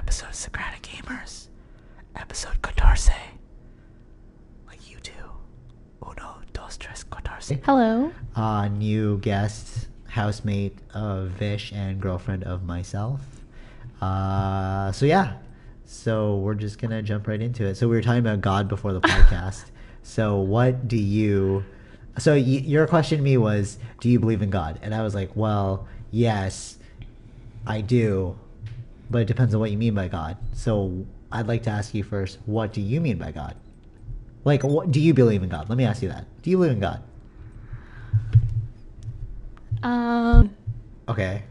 episode Socratic Gamers, episode 14. Like you two. Uno, dos, tres, 14. Hello. New guest, housemate of Vish and girlfriend of myself. So we're just gonna jump right into it. So we were talking about God before the podcast. So what do you... So your question to me was, do you believe in God? And I was like, well, yes, I do. But it depends on what you mean by God. So I'd like to ask you first, what do you mean by God? Like, what, do you believe in God? Let me ask you that. Do you believe in God? Okay.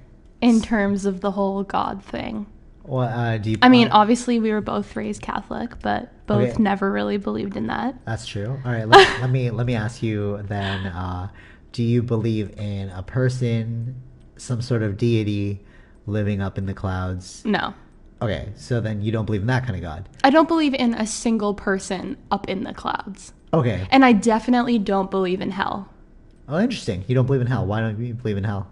In terms of the whole God thing. Well, do you... I mean, obviously we were both raised Catholic, but both never really believed in that. That's true. All right, let me ask you then, do you believe in a person, some sort of deity living up in the clouds? No. Okay, so then you don't believe in that kind of God. I don't believe in a single person up in the clouds. Okay. And I definitely don't believe in hell. Oh, interesting. You don't believe in hell. Why don't you believe in hell?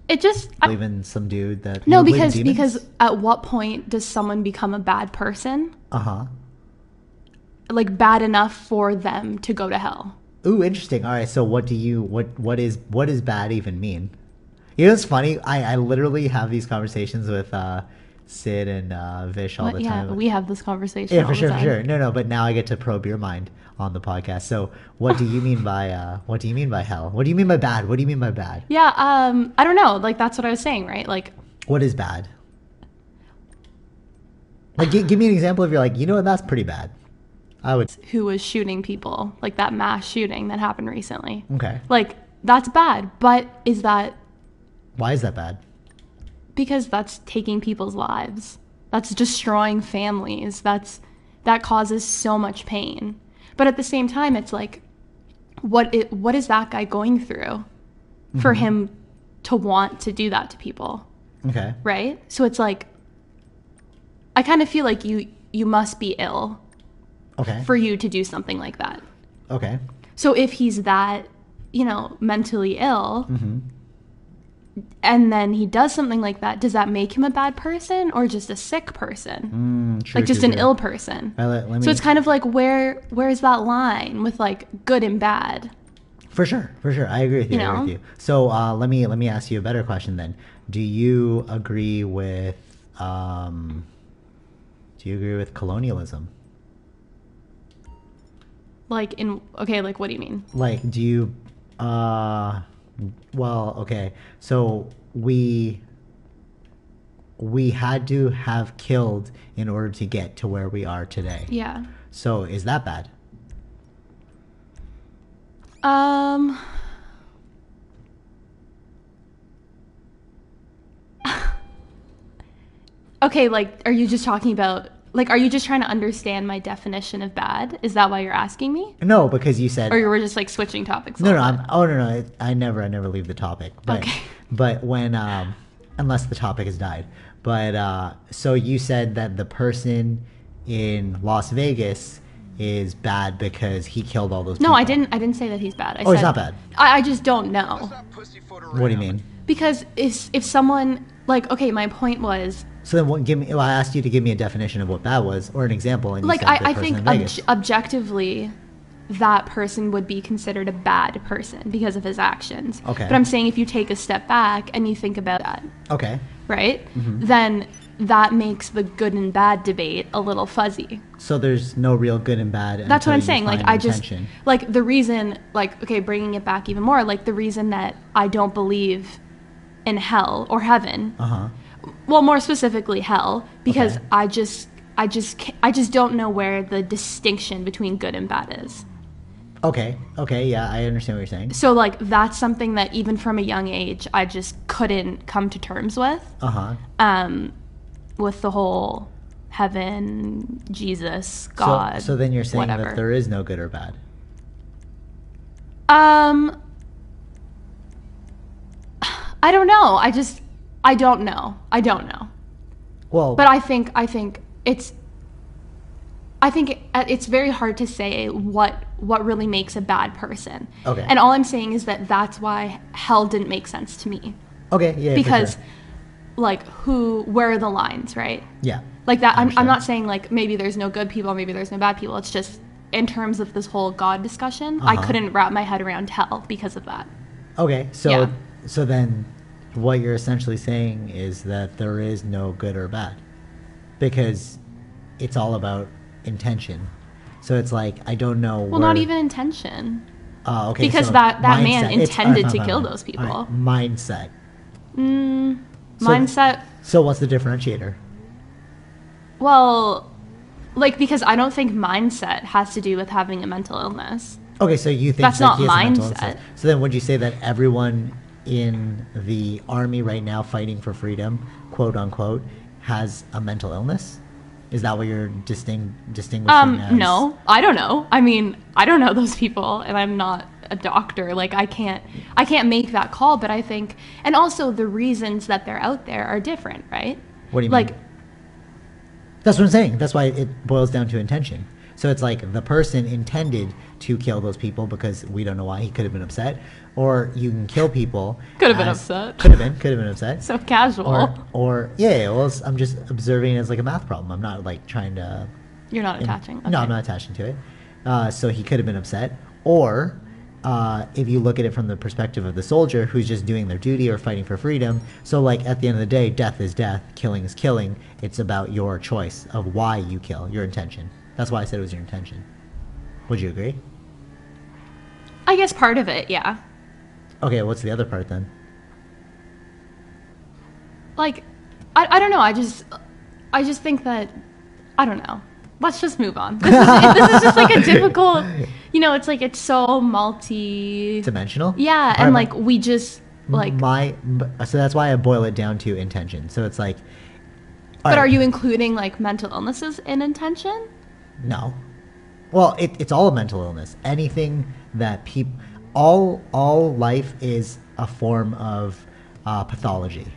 It just... Believe in some dude that... No, because at what point does someone become a bad person? Uh-huh. Like, bad enough for them to go to hell. Ooh, interesting. All right, so what does bad even mean? You know what's funny? I literally have these conversations with Sid and Vish all the time. Yeah, we have this conversation. Yeah, for sure. No, but now I get to probe your mind on the podcast. So, what do you mean by hell? What do you mean by bad? What do you mean by bad? Yeah, I don't know. Like, that's what I was saying, right? Like, what is bad? Like, give me an example if you're like, you know what, that's pretty bad. Who was shooting people, like that mass shooting that happened recently. Okay. Like, that's bad, but why is that bad? Because that's taking people's lives. That's destroying families. That causes so much pain. But at the same time, it's like, what is that guy going through for him to want to do that to people? Okay. Right? So it's like, I kind of feel like you must be ill. Okay. For you to do something like that. Okay. So if he's that, mentally ill, and then he does something like that, does that make him a bad person or just a sick person? True, like just an ill person. So it's kind of like, where's that line with like good and bad? For sure. I agree with you. So let me ask you a better question then. Do you agree with colonialism? Like like what do you mean? Like, do you, okay. So we had to have killed in order to get to where we are today. Yeah. So is that bad? Okay, like, are you just talking about... Like, are you just trying to understand my definition of bad? Is that why you're asking me? No, because you said... Or you were just, like, switching topics? No, I never leave the topic. But, okay. But when... unless the topic has died. But, so you said that the person in Las Vegas is bad because he killed all those people. No, I didn't say that he's bad. He's not bad. I just don't know. What do you mean? Because if someone... Like, okay, my point was... So then I asked you to give me a definition of what bad was, or an example. And like, I think objectively, that person would be considered a bad person because of his actions. Okay. But I'm saying if you take a step back and you think about that. Okay. Right? Then that makes the good and bad debate a little fuzzy. So there's no real good and bad. That's what I'm saying. Like, like, the reason, like, okay, bringing it back even more, like, the reason that I don't believe in hell or heaven. Well, more specifically hell, because I just don't know where the distinction between good and bad is. Okay, yeah, I understand what you're saying. So, like, that's something that even from a young age, I just couldn't come to terms with. With the whole heaven, Jesus, God. So then you're saying whatever. That there is no good or bad. I don't know. I don't know. Well, but I think it's very hard to say what really makes a bad person. Okay. And all I'm saying is that's why hell didn't make sense to me. Okay, yeah. Because like where are the lines, right? Yeah. Like that. I'm not saying like maybe there's no good people, maybe there's no bad people. It's just in terms of this whole God discussion, I couldn't wrap my head around hell because of that. Okay, so then what you're essentially saying is that there is no good or bad because it's all about intention. So it's like, I don't know. Well, not even intention. Okay. Because so that mindset, man intended to kill those people. Right, mindset. Mindset. So what's the differentiator? Well, like, because I don't think mindset has to do with having a mental illness. Okay, so you think that's that not he has a mental mindset. illness. So then would you say that everyone in the army right now fighting for freedom, quote unquote, has a mental illness? Is that what you're distinguishing as? No, I don't know. I mean, I don't know those people, and I'm not a doctor. Like, I can't make that call, but I think, and also the reasons that they're out there are different, right? What do you mean? That's what I'm saying. That's why it boils down to intention. So it's like the person intended to kill those people because we don't know why. He could have been upset. Or you can kill people. Could have been upset. Could have been upset. So casual. Or well, I'm just observing it as like a math problem. I'm not like trying to... You're not attaching. Okay. No, I'm not attaching to it. So he could have been upset. Or if you look at it from the perspective of the soldier who's just doing their duty or fighting for freedom. So like at the end of the day, death is death, killing is killing. It's about your choice of why you kill, your intention. That's why I said it was your intention. Would you agree? I guess part of it, yeah. Okay, what's the other part then? Like, I don't know. I just think that, I don't know. Let's just move on. This is just like a difficult, it's like it's so dimensional. Yeah, and like we just like so that's why I boil it down to intention. So it's like, but are you including like mental illnesses in intention? No. Well, it's all a mental illness. Anything that all life is a form of pathology.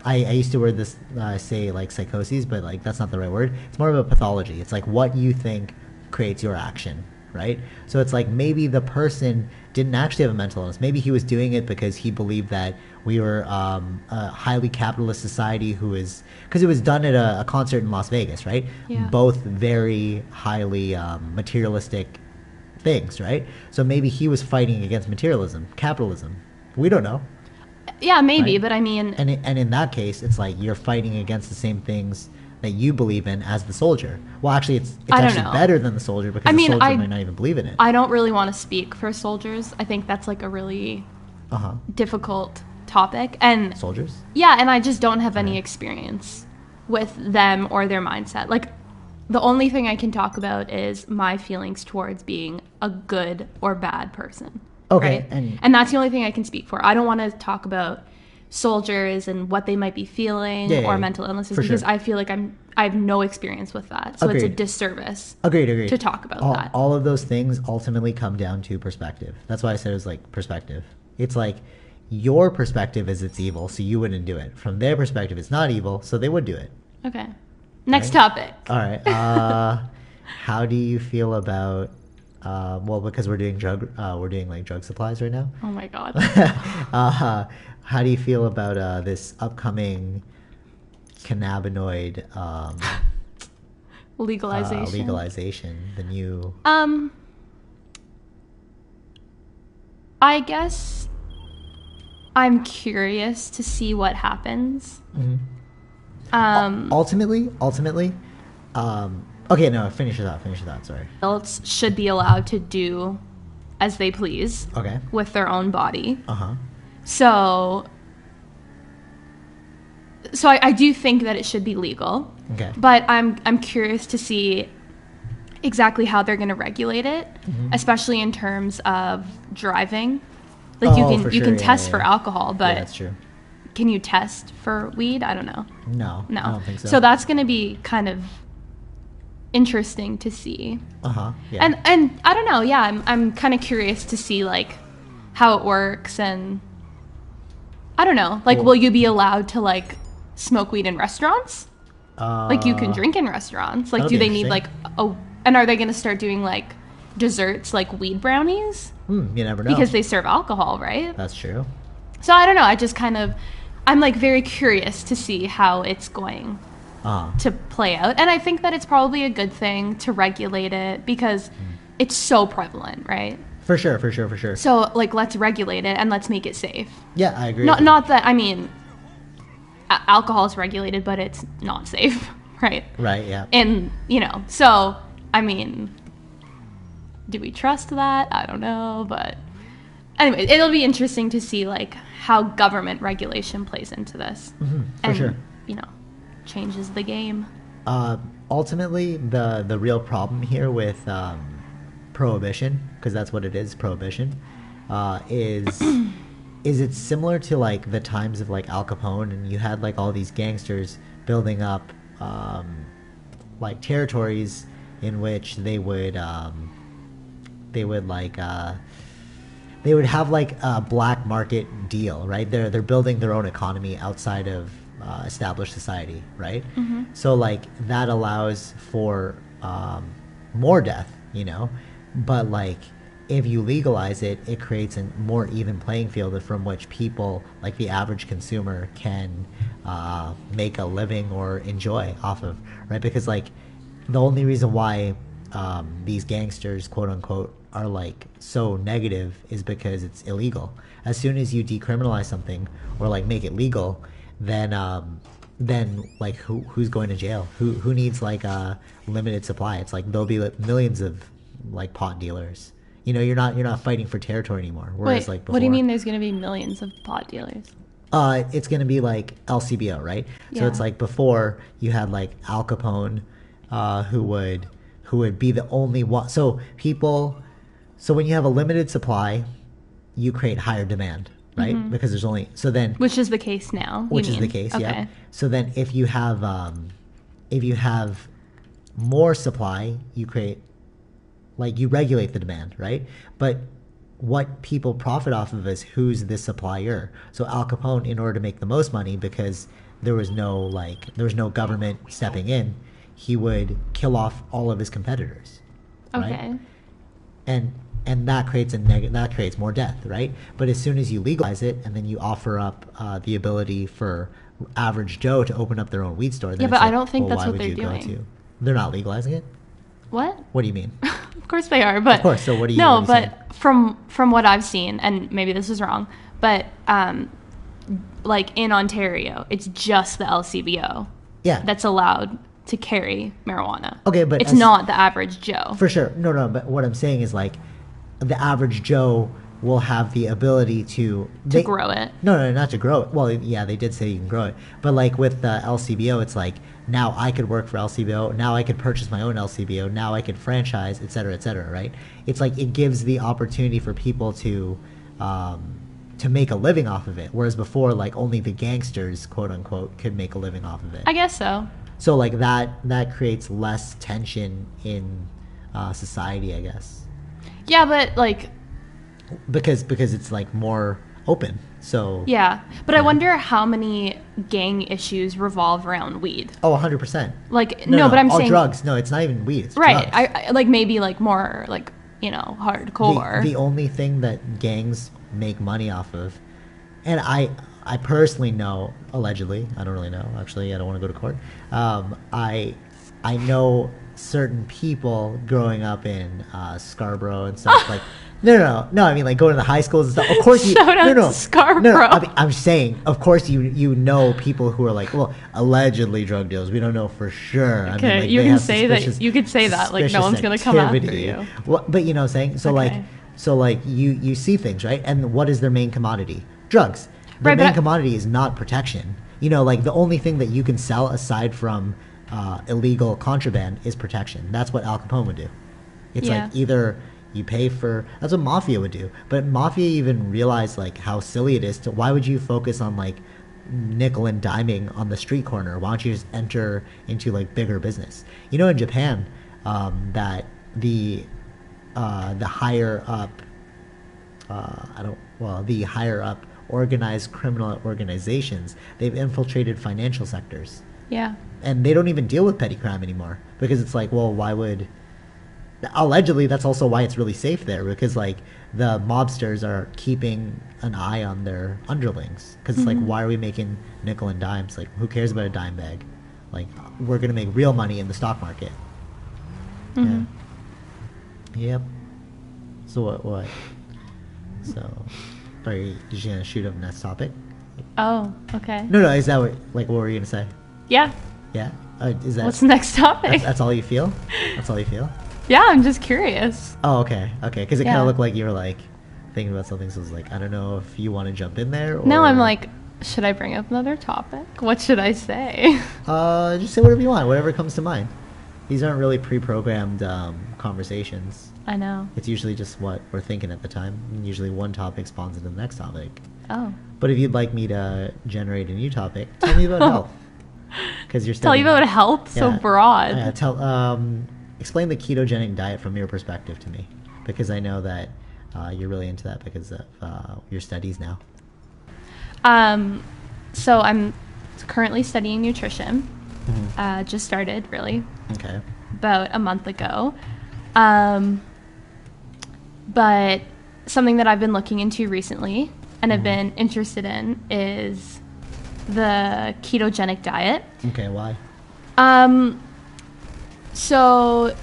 I used to say like psychoses, but like that's not the right word. It's more of a pathology. It's like what you think creates your action, right? So it's like maybe the person didn't actually have a mental illness. Maybe he was doing it because he believed that we were a highly capitalist society because it was done at a concert in Las Vegas, right? Yeah. Both very highly materialistic things, right? So maybe he was fighting against materialism, capitalism. We don't know. Yeah, maybe, right? But I mean... And in that case, it's like you're fighting against the same things that you believe in as the soldier. Well, actually, it's actually better than the soldier because the soldier might not even believe in it. I don't really want to speak for soldiers. I think that's like a really difficult topic. And soldiers? Yeah, and I just don't have any experience with them or their mindset. Like, the only thing I can talk about is my feelings towards being a good or bad person. Okay. Right? And that's the only thing I can speak for. I don't want to talk about soldiers and what they might be feeling or mental illnesses because I feel like I have no experience with that. So it's a disservice Agreed. to talk about that. All of those things ultimately come down to perspective. That's why I said it was like perspective. It's like your perspective is it's evil, so you wouldn't do it. From their perspective, it's not evil, so they would do it. Okay. Next topic. All right. How do you feel about... because we're doing like drug supplies right now. Oh my god. How do you feel about this upcoming cannabinoid legalization? The new. I guess I'm curious to see what happens. Mm-hmm. Ultimately. Okay, no, finish it out, sorry. Adults should be allowed to do as they please with their own body. So I do think that it should be legal. Okay. But I'm curious to see exactly how they're going to regulate it, especially in terms of driving. Like you can test for alcohol, but that's true. Can you test for weed? I don't know. No, I don't think so. So that's going to be kind of interesting to see. Yeah. And I don't know. Yeah, I'm kind of curious to see like how it works, and I don't know. Like, will you be allowed to like smoke weed in restaurants? Like you can drink in restaurants. Like, do they need like and are they going to start doing like desserts like weed brownies? You never know. Because they serve alcohol, right? That's true. So I don't know. I'm like very curious to see how it's going to play out. And I think that it's probably a good thing to regulate it because it's so prevalent, right? For sure. So like, let's regulate it and let's make it safe. Yeah, I agree. Not that, I mean, alcohol is regulated, but it's not safe, right? Right, yeah. And, you know, so, I mean, do we trust that? I don't know, but anyway, it'll be interesting to see like how government regulation plays into this. For sure. You know, changes the game. Ultimately, the real problem here with prohibition, because that's what it is, prohibition, is it's similar to like the times of like Al Capone, and you had like all these gangsters building up like territories in which they would have like a black market deal, right? They're building their own economy outside of established society, right? So like that allows for more death, you know, but like if you legalize it, it creates a more even playing field from which people, like the average consumer, can make a living or enjoy off of, right? Because like the only reason why these gangsters, quote unquote, are like so negative is because it's illegal. As soon as you decriminalize something or like make it legal, then like who's going to jail? Who needs like a limited supply? It's like there'll be like millions of like pot dealers. You know, you're not fighting for territory anymore. Whereas Wait, like before, what do you mean there's going to be millions of pot dealers? It's going to be like LCBO, right? Yeah. So it's like before you had like Al Capone, who would be the only one. So when you have a limited supply, you create higher demand, right? Because there's only, so then, Which is the case now. which is the case, okay. yeah. So then if you have more supply, you create, like you regulate the demand, right? But what people profit off of is who's the supplier. So Al Capone, in order to make the most money, because there was no government stepping in, he would kill off all of his competitors, right? Okay. And that creates that creates more death, right? But as soon as you legalize it and then you offer up the ability for average Joe to open up their own weed store, then Yeah, it's but like, I don't think well, that's why what would they're you go doing. to? They're not legalizing it? What? What do you mean? Of course they are, but Of course, so what do you No, what are you but from what I've seen, and maybe this is wrong, but like in Ontario, it's just the LCBO Yeah. that's allowed to carry marijuana. Okay, but it's not the average Joe. For sure. No, but what I'm saying is like the average Joe will have the ability to grow it. No, not to grow it. Well, yeah, they did say you can grow it. But like with the LCBO, it's like now I could work for LCBO. Now I could purchase my own LCBO. Now I could franchise, et cetera, right? It's like it gives the opportunity for people to make a living off of it. Whereas before, like only the gangsters, quote unquote, could make a living off of it. I guess so. So like that creates less tension in society, I guess. Yeah, but like because it's like more open. So yeah, but I wonder how many gang issues revolve around weed. Oh, 100%. Like no, but I'm all saying drugs. No, it's not even weed. It's right. drugs. I like maybe like more like, you know, hardcore. The only thing that gangs make money off of, and I personally know, allegedly, I don't really know. Actually, I don't want to go to court. I know certain people growing up in Scarborough and stuff like. No. I mean, like going to the high schools and stuff. Of course, Shout out to Scarborough. No. I mean, I'm saying, of course, you know people who are like, well, allegedly drug deals. We don't know for sure. Okay, I mean, like, you can say that. You could say that. Like no one's gonna come after you. Well, but you know, what I'm saying so. Okay. Like you see things, right? And what is their main commodity? Drugs. Their Right, main commodity is not protection. You know, like the only thing that you can sell aside from illegal contraband is protection. That's what Al Capone would do. It's like either you pay for, that's what mafia would do. But mafia even realized like how silly it is to, why would you focus on like nickel and diming on the street corner? Why don't you just enter into like bigger business? You know, in Japan, that the higher up, the higher up organized criminal organizations, they've infiltrated financial sectors. Yeah. And they don't even deal with petty crime anymore because it's like, well, why would allegedly that's also why it's really safe there, because like the mobsters are keeping an eye on their underlings, because it's like, why are we making nickel and dimes? Like, who cares about a dime bag? Like, we're gonna make real money in the stock market. Yeah. Yep. So what so are you just gonna shoot up next topic? Oh, okay. No, is that what were you gonna say? Yeah. Is that what's the next topic? That's all you feel? That's all you feel? Yeah, I'm just curious. Oh, okay, because it kind of looked like you were like thinking about something, so I was like, I don't know if you want to jump in there, or... No, I'm like, should I bring up another topic? What should I say? Just say whatever you want, whatever comes to mind. These aren't really pre-programmed conversations. I know. It's usually just what we're thinking at the time. And usually one topic spawns into the next topic. Oh. But if you'd like me to generate a new topic, tell me about health. Because you're studying. Tell you about health? Yeah. So broad. Explain the ketogenic diet from your perspective to me, because I know that you're really into that because of your studies now. So I'm currently studying nutrition. Just started, really. Okay. About a month ago. But something that I've been looking into recently and have been interested in is the ketogenic diet. Okay, why? So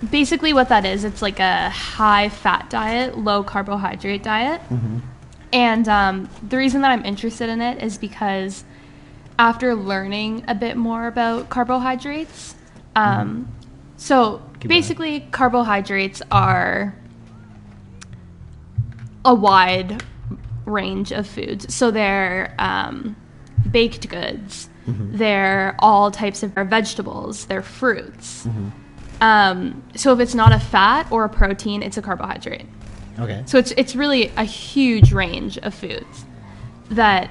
basically what that is, it's like a high fat diet, low carbohydrate diet. And the reason that I'm interested in it is because after learning a bit more about carbohydrates, so basically carbohydrates are a wide range of foods. So they're baked goods, they're all types of vegetables, they're fruits. So if it's not a fat or a protein, it's a carbohydrate. Okay. So it's really a huge range of foods that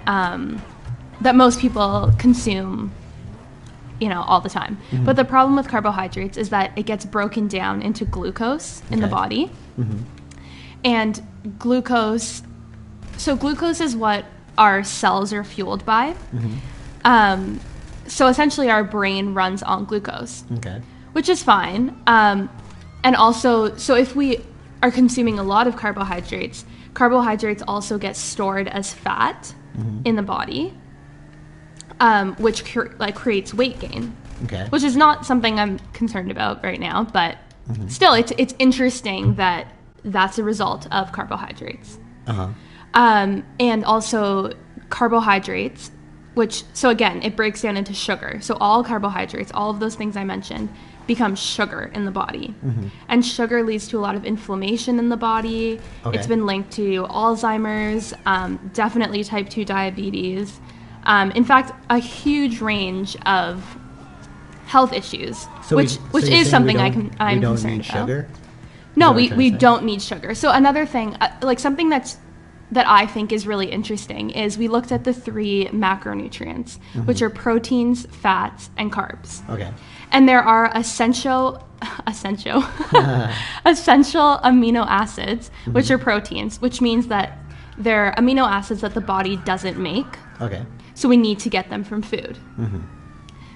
that most people consume, all the time. But the problem with carbohydrates is that it gets broken down into glucose in the body. And glucose is what our cells are fueled by. So essentially our brain runs on glucose. Okay. Which is fine. And also, so if we are consuming a lot of carbohydrates also get stored as fat in the body, which creates weight gain. Okay. Which is not something I'm concerned about right now, but still, it's interesting that that's a result of carbohydrates. And also carbohydrates, so again, it breaks down into sugar. So all carbohydrates, all of those things I mentioned, become sugar in the body. And sugar leads to a lot of inflammation in the body. Okay. It's been linked to Alzheimer's, definitely type 2 diabetes. In fact, a huge range of health issues, which is something I'm concerned about. Sugar? No, we don't need sugar. So another thing, something that I think is really interesting is we looked at the 3 macronutrients, which are proteins, fats, and carbs. Okay. And there are essential amino acids, which are proteins, which means that they're amino acids that the body doesn't make. Okay. So we need to get them from food.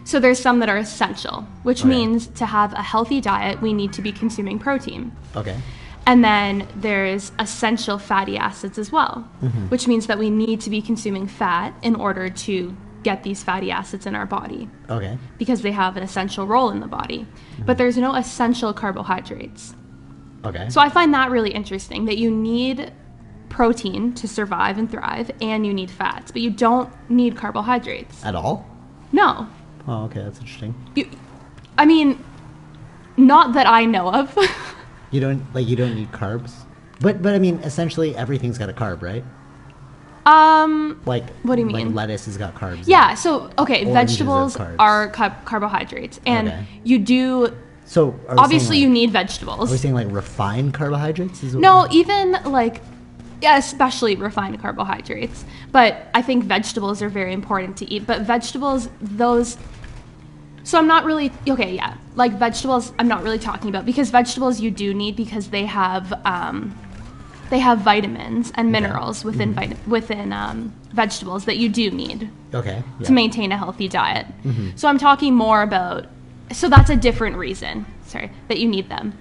So there's some that are essential, which means to have a healthy diet, we need to be consuming protein. Okay. And then there's essential fatty acids as well, which means that we need to be consuming fat in order to get these fatty acids in our body. Okay. Because they have an essential role in the body. But there's no essential carbohydrates. Okay. So I find that really interesting, that you need protein to survive and thrive, and you need fats, but you don't need carbohydrates. At all? No. Oh, okay, that's interesting. Not that I know of. You don't need carbs? But I mean, essentially everything's got a carb, right? What do you mean? Like lettuce has got carbs. Yeah, so vegetables are carbohydrates, and you do. So obviously you need vegetables. Are we saying refined carbohydrates? No, even especially refined carbohydrates. But I think vegetables are very important to eat. But vegetables, so I'm not really vegetables. I'm not really talking about, because vegetables you do need, because they have vitamins and minerals within vegetables that you do need. Okay. Yeah. To maintain a healthy diet. So I'm talking more about. So that's a different reason. that you need them.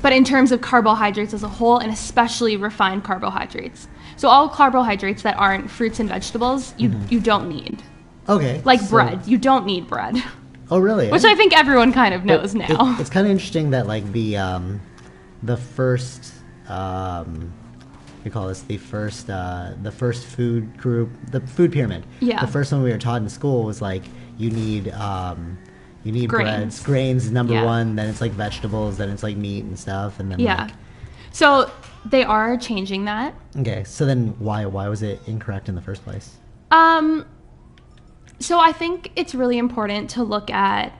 But in terms of carbohydrates as a whole, and especially refined carbohydrates, so all carbohydrates that aren't fruits and vegetables, you don't need. Okay. Like bread, you don't need bread. Oh, really? Which I think everyone kind of knows now. It's kind of interesting that like the first we call this the first food group, the food pyramid. Yeah. The first one we were taught in school was like you need Grains. Grains is number one, then it's like vegetables, then it's like meat and stuff, and then like, so they are changing that. Okay, so then why was it incorrect in the first place? So I think it's really important to look at,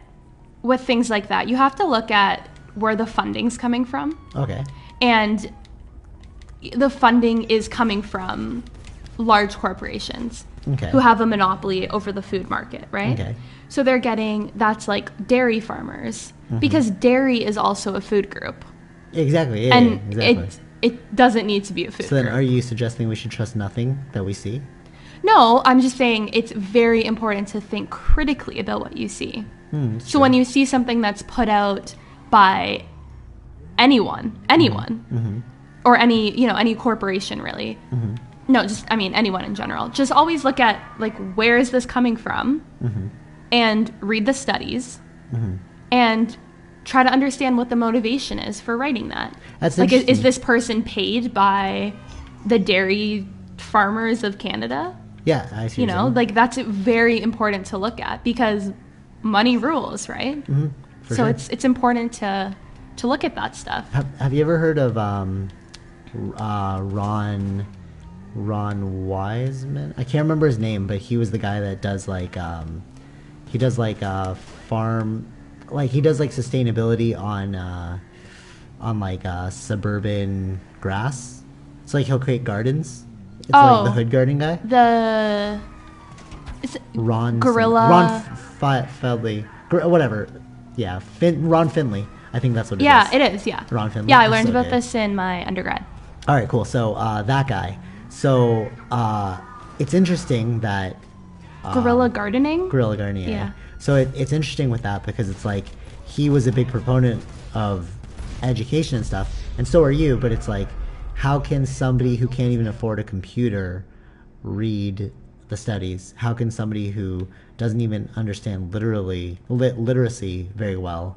with things like that, you have to look at where the funding's coming from. Okay. And the funding is coming from large corporations who have a monopoly over the food market, right? Okay. So they're getting, that's like dairy farmers, because dairy is also a food group. Exactly. Yeah, and exactly. It doesn't need to be a food group. So then are you suggesting we should trust nothing that we see? No, I'm just saying it's very important to think critically about what you see. So when you see something that's put out by anyone, or any corporation really. No, just, anyone in general. Just always look at, like, where is this coming from? And read the studies. And try to understand what the motivation is for writing that. That's like, is this person paid by the dairy farmers of Canada? Yeah, I see. Like, that's very important to look at because money rules, right? So sure. It's important to look at that stuff. Have you ever heard of Ron Wiseman? I can't remember his name, but he was the guy that does like he does like farm, like he does like sustainability on like suburban grass. It's like he'll create gardens. It's like the hood garden guy. Is it Ron Fedley, whatever. Yeah, Ron Finley. I think that's what it is. Yeah, it is. Yeah. Ron Finley. Yeah, I learned about this in my undergrad. All right, cool. So that guy. So it's interesting that guerrilla gardening. Guerrilla gardening. Yeah. So it's interesting with that because it's like he was a big proponent of education and stuff, and so are you. But it's like, how can somebody who can't even afford a computer read the studies? How can somebody who doesn't even understand literacy very well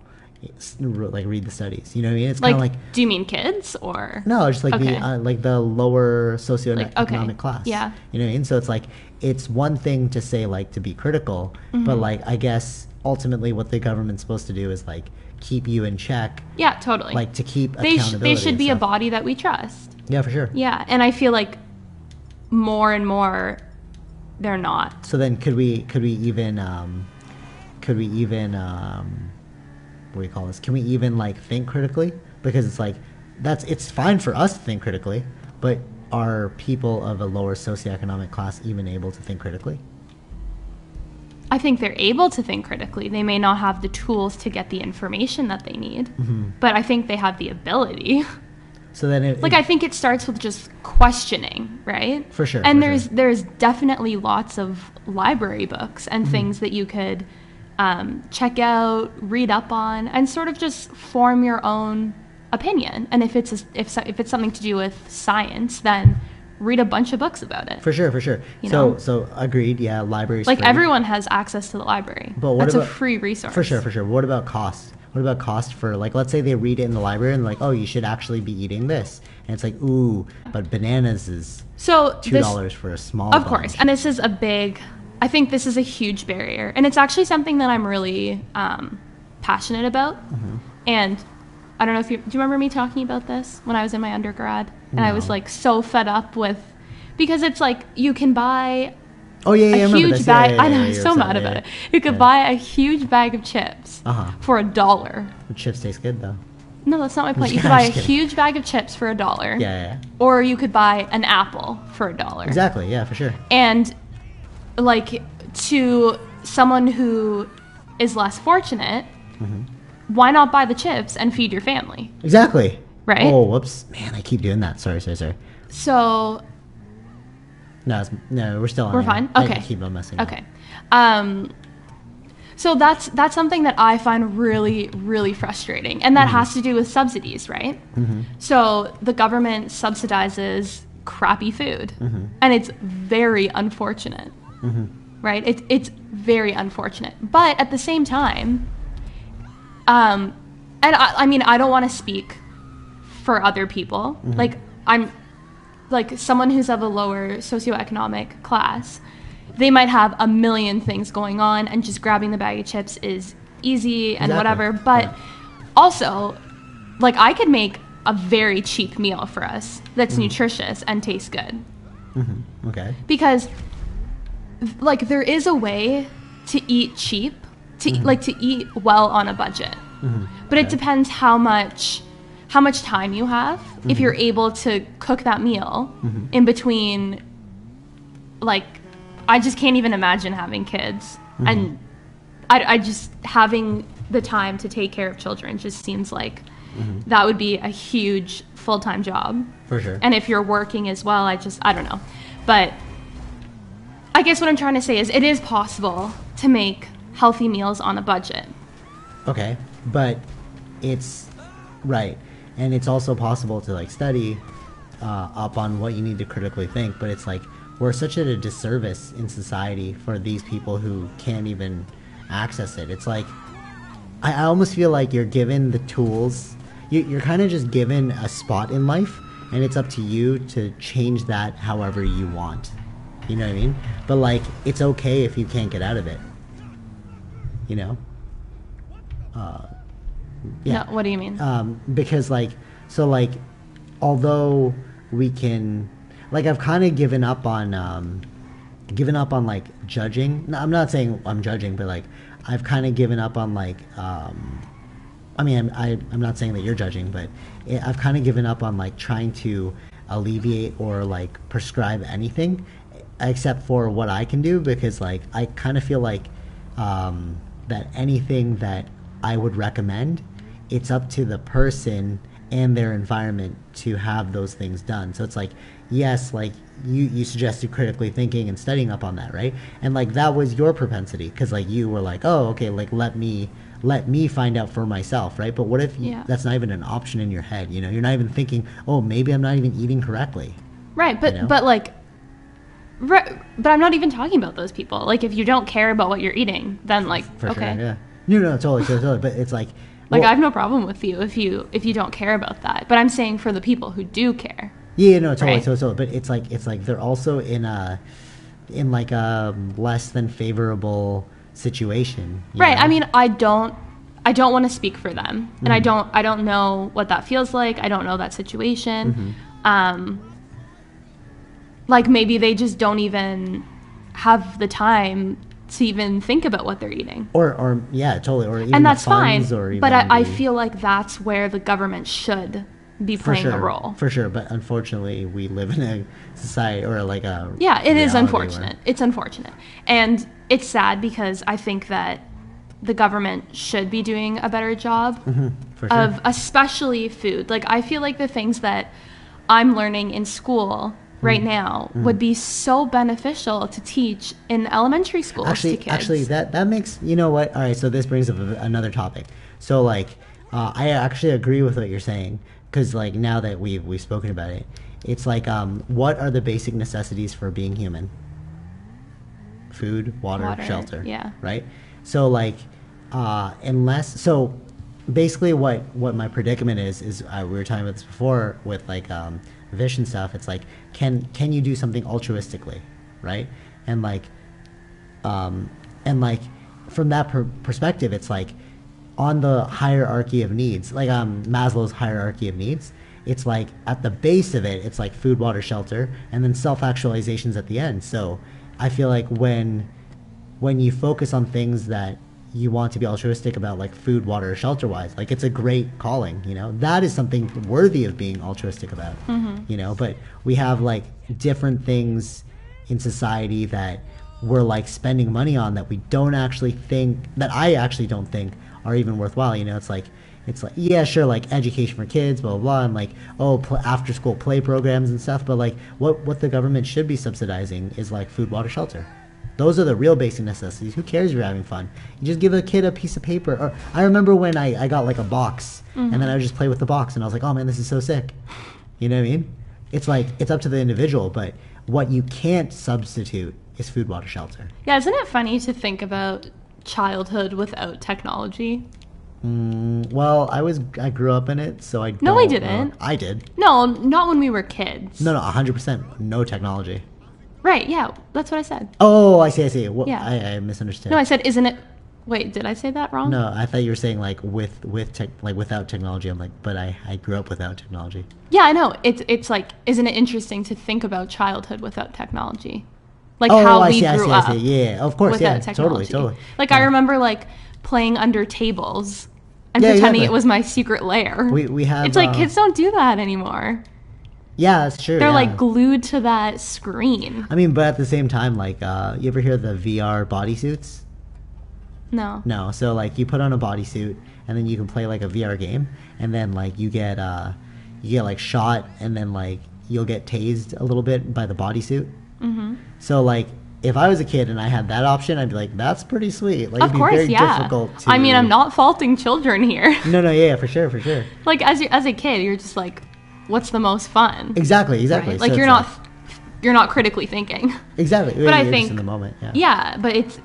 like read the studies? You know what I mean? It's kind of like, do you mean kids or no, just like the lower socioeconomic class. Yeah, you know what I mean? So it's like, it's one thing to say like to be critical, but like I guess ultimately what the government's supposed to do is like keep you in check. Yeah, totally. Like to keep accountability. They should be a body that we trust. Yeah, for sure. Yeah, and I feel like more and more they're not. So then could we even what do we call this? Can we even like think critically? Because it's like it's fine for us to think critically, but are people of a lower socioeconomic class even able to think critically? I think they're able to think critically. They may not have the tools to get the information that they need, but I think they have the ability. So then I think it starts with just questioning, right? For sure. And there's definitely lots of library books and things that you could check out, read up on, and sort of just form your own opinion. And if it's something to do with science, then read a bunch of books about it. For sure. So agreed. Yeah, libraries. Like free. Everyone has access to the library. But that's a free resource. For sure. What about cost? What about cost for, like, let's say they read it in the library and like, oh, you should actually be eating this, and it's like, ooh, but bananas is $2 for a small. Of course, and this is I think this is a huge barrier, and it's actually something that I'm really passionate about. And I don't know if do you remember me talking about this when I was in my undergrad? And I was like so fed up with, because it's like you can buy a huge bag. I know, I'm so mad about it. You could buy a huge bag of chips for $1. The chips taste good though. No, that's not my point. You could buy a huge bag of chips for $1. Yeah. Or you could buy an apple for $1. Exactly. Yeah, for sure. And like, to someone who is less fortunate, why not buy the chips and feed your family? Exactly. Right? Oh, whoops. Man, I keep doing that. Sorry. So... No, we're still on. We're fine? Okay. I keep on messing up. Okay. So that's something that I find really, really frustrating. And that has to do with subsidies, right? So the government subsidizes crappy food. And it's very unfortunate, right? It's very unfortunate. But at the same time, and I mean, I don't want to speak for other people. Like, I'm like someone who's of a lower socioeconomic class. They might have a million things going on, and just grabbing the bag of chips is easy and whatever. But also, like, I could make a very cheap meal for us that's nutritious and tastes good. Okay. Because, like, there is a way to eat cheap, to eat well on a budget. But it depends how much time you have. If you're able to cook that meal in between, like, I just can't even imagine having kids. And I just, having the time to take care of children just seems like that would be a huge full-time job. For sure. And if you're working as well, I don't know. But I guess what I'm trying to say is it is possible to make healthy meals on a budget. Okay. But it's, right. And it's also possible to, like, study up on what you need to critically think. But it's like, we're such at a disservice in society for these people who can't even access it. It's like, I almost feel like you're given the tools. You're kind of just given a spot in life, and it's up to you to change that however you want. You know what I mean? But, like, it's okay if you can't get out of it. You know? Yeah. No, what do you mean? Because, like, so, like, although we can, like, I've kind of given up on like judging. No, I'm not saying I'm judging, but, like, I've kind of given up on, like, I mean, I'm not saying that you're judging, but I've kind of given up on, like, trying to alleviate or, like, prescribe anything except for what I can do, because, like, I kind of feel like that anything that I would recommend, it's up to the person and their environment to have those things done. So it's like, yes, like, you suggested critically thinking and studying up on that, right? And, like, that was your propensity, because, like, you were like, oh, okay, like, let me find out for myself, right? But what if that's not even an option in your head? You know, you're not even thinking, oh, maybe I'm not even eating correctly. Right, but, you know? But I'm not even talking about those people. Like, if you don't care about what you're eating, then, like, for okay. Sure, yeah. No, totally. But it's like, like, I have no problem with you if you don't care about that. But I'm saying for the people who do care. Yeah, no, totally, right? totally. But it's like they're also in like a less than favorable situation. Right. Know? I mean, I don't want to speak for them, and I don't know what that feels like. I don't know that situation. Like, maybe they just don't even have the time to even think about what they're eating. Or yeah, totally. Or even and that's fine. Or even but I feel like that's where the government should be playing a role. For sure. But unfortunately, we live in a society, or like a it is unfortunate. It's unfortunate, and it's sad, because I think that the government should be doing a better job for sure. of especially food. Like, I feel like the things that I'm learning in school right now would be so beneficial to teach in elementary schools to kids. Actually, that makes, you know what? All right, so this brings up another topic. So, like, I actually agree with what you're saying, because, like, now that we've spoken about it, it's like, what are the basic necessities for being human? Food, water, shelter. Yeah. Right? So, like, so basically what my predicament is we were talking about this before with, like, vision stuff. It's like, can you do something altruistically, right? And like from that perspective, it's like, on the hierarchy of needs, like Maslow's hierarchy of needs, it's like at the base of it, it's like food, water, shelter, and then self-actualizations at the end. So I feel like when you focus on things that you want to be altruistic about, like food, water, shelter wise, like, it's a great calling, you know, that is something worthy of being altruistic about, you know. But we have, like, different things in society that we're, like, spending money on that we don't actually think, that I actually don't think are even worthwhile, you know. It's like, yeah, sure, like, education for kids, blah, blah, blah, and, like, after school play programs and stuff, but, like, what the government should be subsidizing is, like, food, water, shelter. Those are the real basic necessities. Who cares if you're having fun? You just give a kid a piece of paper. Or I remember when I got like a box, and then I would just play with the box, and I was like, oh man, this is so sick. You know what I mean? It's like, it's up to the individual, but what you can't substitute is food, water, shelter. Yeah, isn't it funny to think about childhood without technology? Well, I grew up in it, so I don't No, I didn't. I did. No, not when we were kids. No, 100%. No technology. Right, yeah, that's what I said. Oh, I see. Well, Yeah. I misunderstood. No, I said, isn't it... Wait, did I say that wrong? No, I thought you were saying like without technology. I'm like, but I grew up without technology. Yeah, I know. It's like, isn't it interesting to think about childhood without technology? Like Oh, how I we see, grew I up see. Yeah, of course, without yeah, technology. totally. Like Yeah. I remember like playing under tables and Yeah, pretending exactly. it was my secret lair. We have. It's like kids don't do that anymore. Yeah, it's true. They're yeah. like glued to that screen. I mean, but at the same time, like, you ever hear the VR bodysuits? No. No. So like, you put on a bodysuit, and then you can play like a VR game, and then like you get like shot, and then like you'll get tased a little bit by the bodysuit. Mm-hmm. So like, if I was a kid and I had that option, I'd be like, that's pretty sweet. Like, Of course, it'd be very yeah. difficult to. I mean, I'm not faulting children here. No, yeah, for sure. Like as a kid, you're just like, what's the most fun? Exactly. Right? So Like it's you're not critically thinking. Exactly. But I You're just think in the moment. Yeah. Yeah, but it's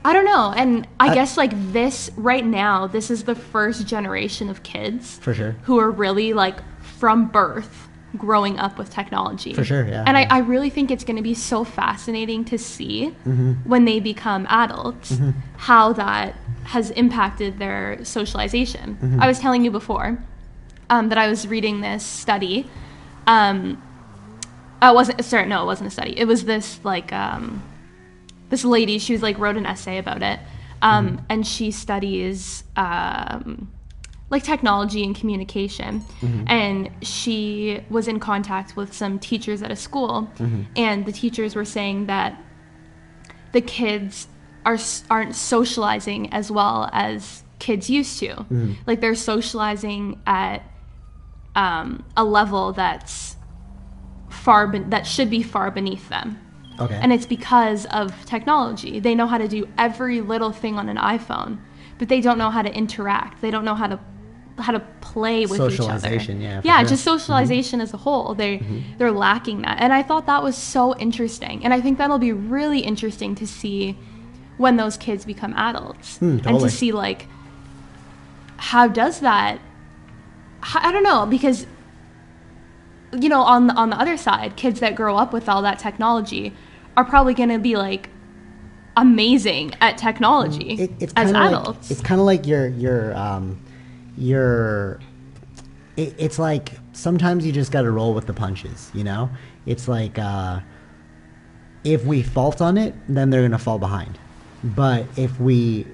I don't know, and I guess like this right now, this is the first generation of kids For sure. who are really like from birth growing up with technology. For sure, yeah. And yeah. I really think it's going to be so fascinating to see when they become adults how that has impacted their socialization. I was telling you before that I was reading this study. It wasn't a study. It was this like this lady. She was like wrote an essay about it, and she studies like technology and communication. And she was in contact with some teachers at a school, and the teachers were saying that the kids aren't socializing as well as kids used to. Like they're socializing at a level that's that should be far beneath them. Okay. And it's because of technology. They know how to do every little thing on an iPhone, but they don't know how to interact. They don't know how to play with each other. Socialization, yeah. for Yeah, sure. just socialization as a whole. They're lacking that. And I thought that was so interesting. And I think that'll be really interesting to see when those kids become adults. And Totally. to see like how does that I don't know, because you know, on the other side, kids that grow up with all that technology are probably going to be like amazing at technology It's as kinda adults. Like, it's kind of like it's like sometimes you just got to roll with the punches, you know? It's like if we fault on it, then they're going to fall behind. But if we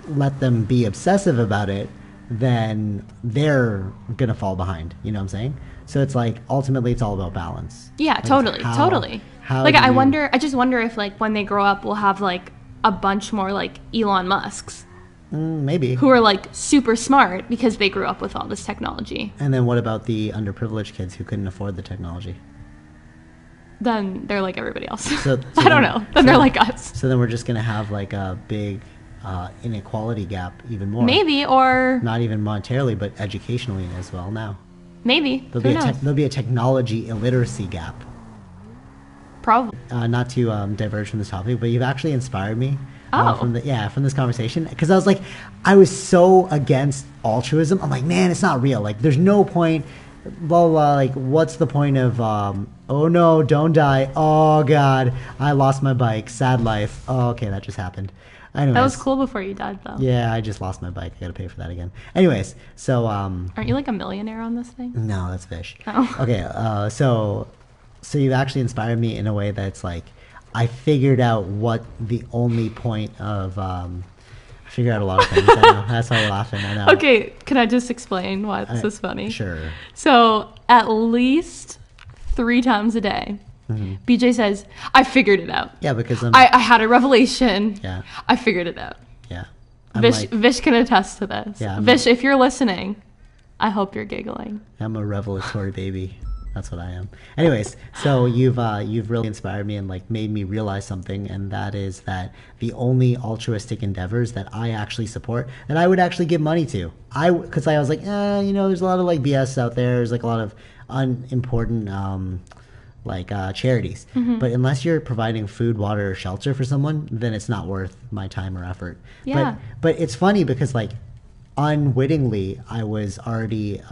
let them be obsessive about it, then they're going to fall behind. You know what I'm saying? So it's like, ultimately, it's all about balance. Yeah, Like, totally. how Like do I you- just wonder if like when they grow up, we'll have like a bunch more like Elon Musks Maybe. who are like super smart because they grew up with all this technology. And then what about the underprivileged kids who couldn't afford the technology? Then they're like everybody else. So I don't know. Then they're like us. So then we're just going to have like a big inequality gap even more. Maybe, or Not even monetarily, but educationally as well now. maybe. Who knows? There'll be a technology illiteracy gap. Probably. Not to diverge from this topic, but you've actually inspired me Oh. from this conversation, because I was so against altruism. I'm like, man, it's not real. Like, there's no point. Blah blah. Blah. Like, what's the point of? Oh no, don't die. Oh god, I lost my bike. Sad life. Oh, okay, that just happened. Anyways, That was cool before you died, though. Yeah, I just lost my bike. I got to pay for that again. Anyways, so Aren't you like a millionaire on this thing? no, that's fish. Oh. Okay, so you've actually inspired me in a way that's like, I figured out what the only point of I figured out a lot of things. I know. That's why you're laughing. I know. Okay, can I just explain why this is funny? Sure. So at least 3 times a day, BJ says, I figured it out. Yeah, because I had a revelation. Yeah. I figured it out. Yeah. I'm Vish can attest to this. Yeah, Vish, if you're listening, I hope you're giggling. I'm a revelatory baby. That's what I am. Anyways, so you've really inspired me and like made me realize something, and that is that the only altruistic endeavors that I actually support, that I would actually give money to, because I was like, there's a lot of like BS out there. There's like a lot of unimportant charities. But unless you're providing food, water, or shelter for someone, then it's not worth my time or effort. Yeah. But it's funny because like unwittingly, I was already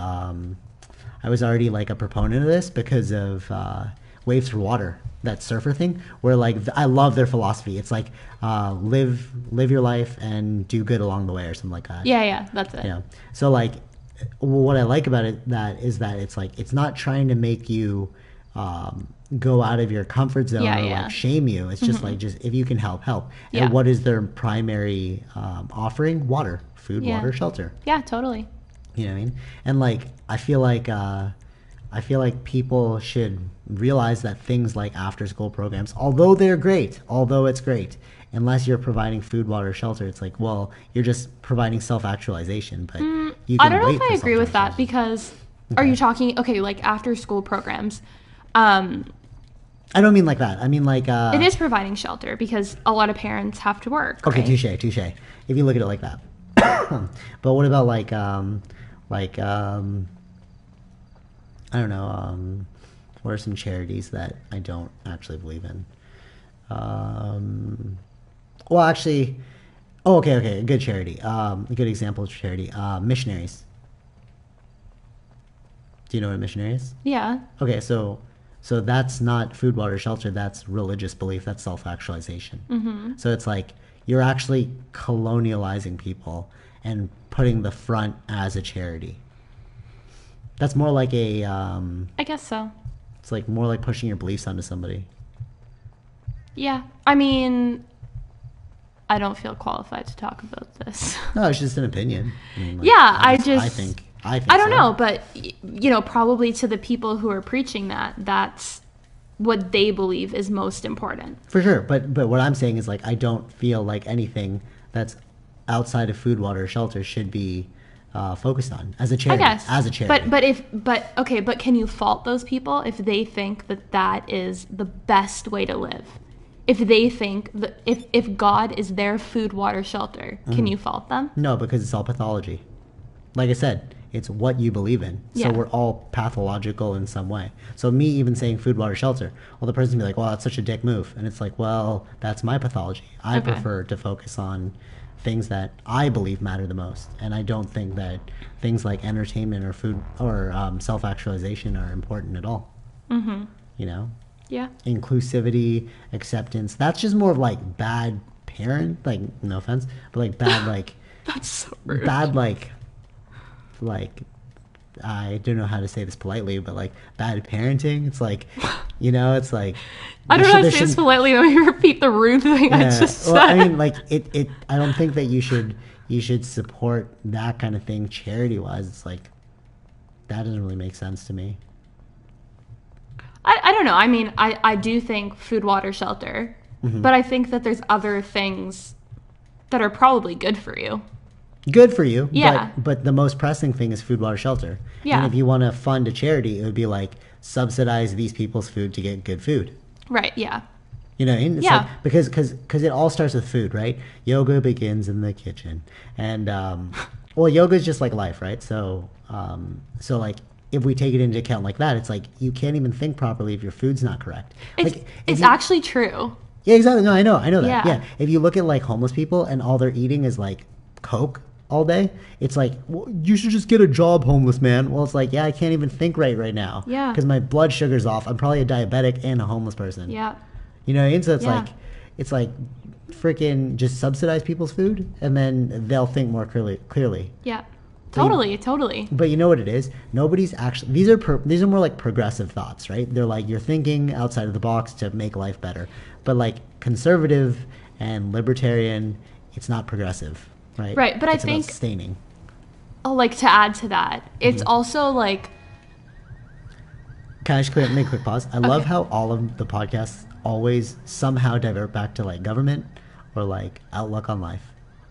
like a proponent of this because of Waves for Water, that surfer thing, where like I love their philosophy. It's like live your life and do good along the way, or something like that. Yeah, that's it. So like what I like about it is that it's like it's not trying to make you go out of your comfort zone or like shame you. It's just like, just if you can help. And what is their primary offering? Water, food, water, shelter. Yeah, totally. You know what I mean? And like I feel like people should realize that things like after school programs, although it's great, unless you're providing food, water, shelter, it's like, well, you're just providing self-actualization. But you can I don't know if I agree with that, because are you talking like after school programs? I don't mean like that. I mean like it is providing shelter because a lot of parents have to work. Okay, right? touche. If you look at it like that. But what about like I don't know, what are some charities that I don't actually believe in? Well, actually, okay, a good charity. A good example of charity. Missionaries. Do you know what a missionary is? Yeah. Okay, so that's not food, water, shelter. That's religious belief. That's self-actualization. So it's like you're actually colonializing people and putting the front as a charity. That's more like a... I guess so. It's like more like pushing your beliefs onto somebody. Yeah. I mean, I don't feel qualified to talk about this. No, it's just an opinion. I mean, like, yeah, I think I don't know, but, probably to the people who are preaching that's what they believe is most important. For sure. But what I'm saying is, like, I don't feel like anything that's outside of food, water, shelter should be focused on as a charity. I guess. As a charity. But can you fault those people if they think that is the best way to live? If they think that if God is their food, water, shelter, can you fault them? No, because it's all pathology. Like I said, it's what you believe in. So we're all pathological in some way. So me even saying food, water, shelter, well, the person will be like, well, that's such a dick move. And it's like, well, that's my pathology. I prefer to focus on things that I believe matter the most. And I don't think that things like entertainment or food or self-actualization are important at all. You know? Yeah. Inclusivity, acceptance. That's just more of like bad parent, like, no offense, but like bad, like... That's so rude. Bad, like I don't know how to say this politely, but like bad parenting. It's like, it's like I don't know how to say this politely. Let me repeat the rude thing I just said. Well, I mean, like it. I don't think that you should support that kind of thing charity wise. It's like that doesn't really make sense to me. I don't know. I mean, I do think food, water, shelter, but I think that there's other things that are probably good for you. Good for you. Yeah. But the most pressing thing is food, water, shelter. Yeah. And if you want to fund a charity, it would be like subsidize these people's food to get good food. Right. Yeah. It's like, because it all starts with food, right? Yoga begins in the kitchen. And, yoga is just like life, right? So like, if we take it into account like that, it's like you can't even think properly if your food's not correct. It's actually true. Yeah, exactly. No, I know that. Yeah. If you look at like homeless people and all they're eating is like Coke all day, it's like, well, you should just get a job, homeless man. Well, it's like, yeah, I can't even think right now. Yeah. Because my blood sugar's off. I'm probably a diabetic and a homeless person. Yeah. And so it's like freaking just subsidize people's food and then they'll think more clearly. Yeah. Totally. But you know what it is? Nobody's actually... These are more like progressive thoughts, right? They're like, you're thinking outside of the box to make life better. But like conservative and libertarian, it's not progressive, right? Right, but it's I think... about staining. Oh, like to add to that, it's also like... Can I just make a quick pause? I love how all of the podcasts always somehow divert back to like government or like outlook on life.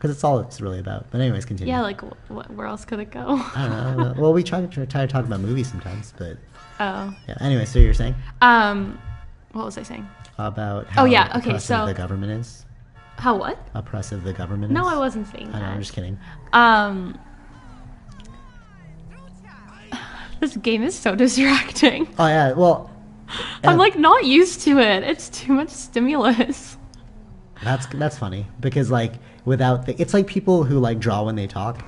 because it's all it's really about. But anyways, continue. Yeah, like where else could it go? I don't know. Well, we try to talk about movies sometimes, but oh. Yeah. Anyway, so you're saying? What was I saying? About how oppressive the government is. How what? Oppressive the government is. No, I wasn't saying that. I know, I'm just kidding. This game is so distracting. Oh yeah, well. I'm like not used to it. It's too much stimulus. That's funny because like without it's like people who like draw when they talk.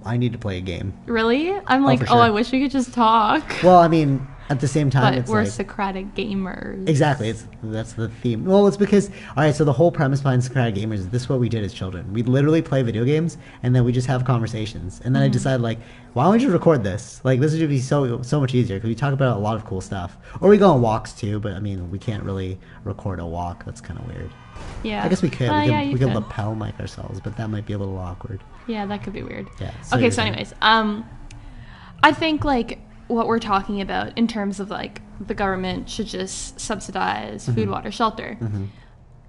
I need to play a game. Really? I'm like, for sure. I wish we could just talk. Well, I mean, at the same time, but we're Socratic gamers. Exactly. That's the theme. Well, it's because, all right, so the whole premise behind Socratic gamers is this is what we did as children. We'd literally play video games, and then we just have conversations. And then I decided, like, why don't we just record this? Like, this would be so much easier, because we talk about a lot of cool stuff. Or we go on walks, too, but, I mean, we can't really record a walk. That's kind of weird. Yeah. I guess we could. We could could lapel mic ourselves, but that might be a little awkward. Yeah, that could be weird. Yeah. Okay, so anyways, I think, like, what we're talking about in terms of, like, the government should just subsidize food, water, shelter.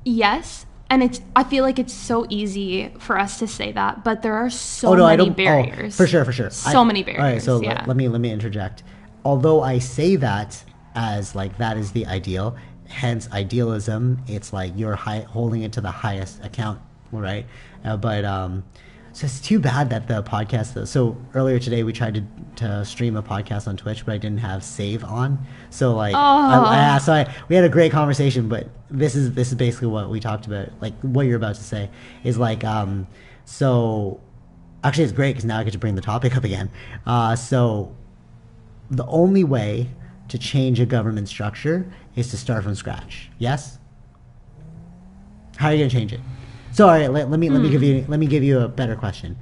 Yes, and I feel like it's so easy for us to say that, but there are many barriers. For sure. So many barriers. All right, so let me interject. Although I say that as, like, that is the ideal, hence idealism, it's like you're holding it to the highest account, right? So it's too bad that the podcast. So earlier today we tried to stream a podcast on Twitch, but I didn't have save on. So like, we had a great conversation, but this is basically what we talked about. Like what you're about to say is like, so actually it's great because now I get to bring the topic up again. So the only way to change a government structure is to start from scratch. Yes. How are you gonna change it? So, all right, let me give you a better question.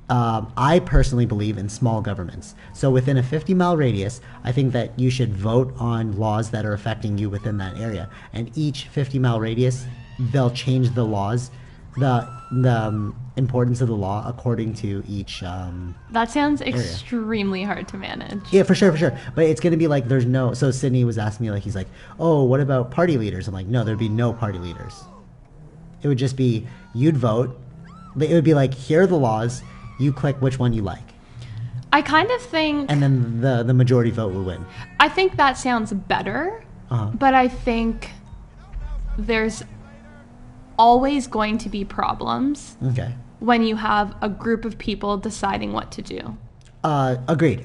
I personally believe in small governments. So within a 50-mile radius, I think that you should vote on laws that are affecting you within that area. And each 50-mile radius, they'll change the laws, the importance of the law according to each that sounds extremely hard to manage. Yeah, for sure. But it's going to be like there's no... So Sydney was asking me, like, he's like, oh, what about party leaders? I'm like, no, there'd be no party leaders. It would just be, you'd vote. It would be like, here are the laws. You click which one you like. I kind of think... And then the majority vote would win. I think that sounds better. But I think there's always going to be problems when you have a group of people deciding what to do. Agreed.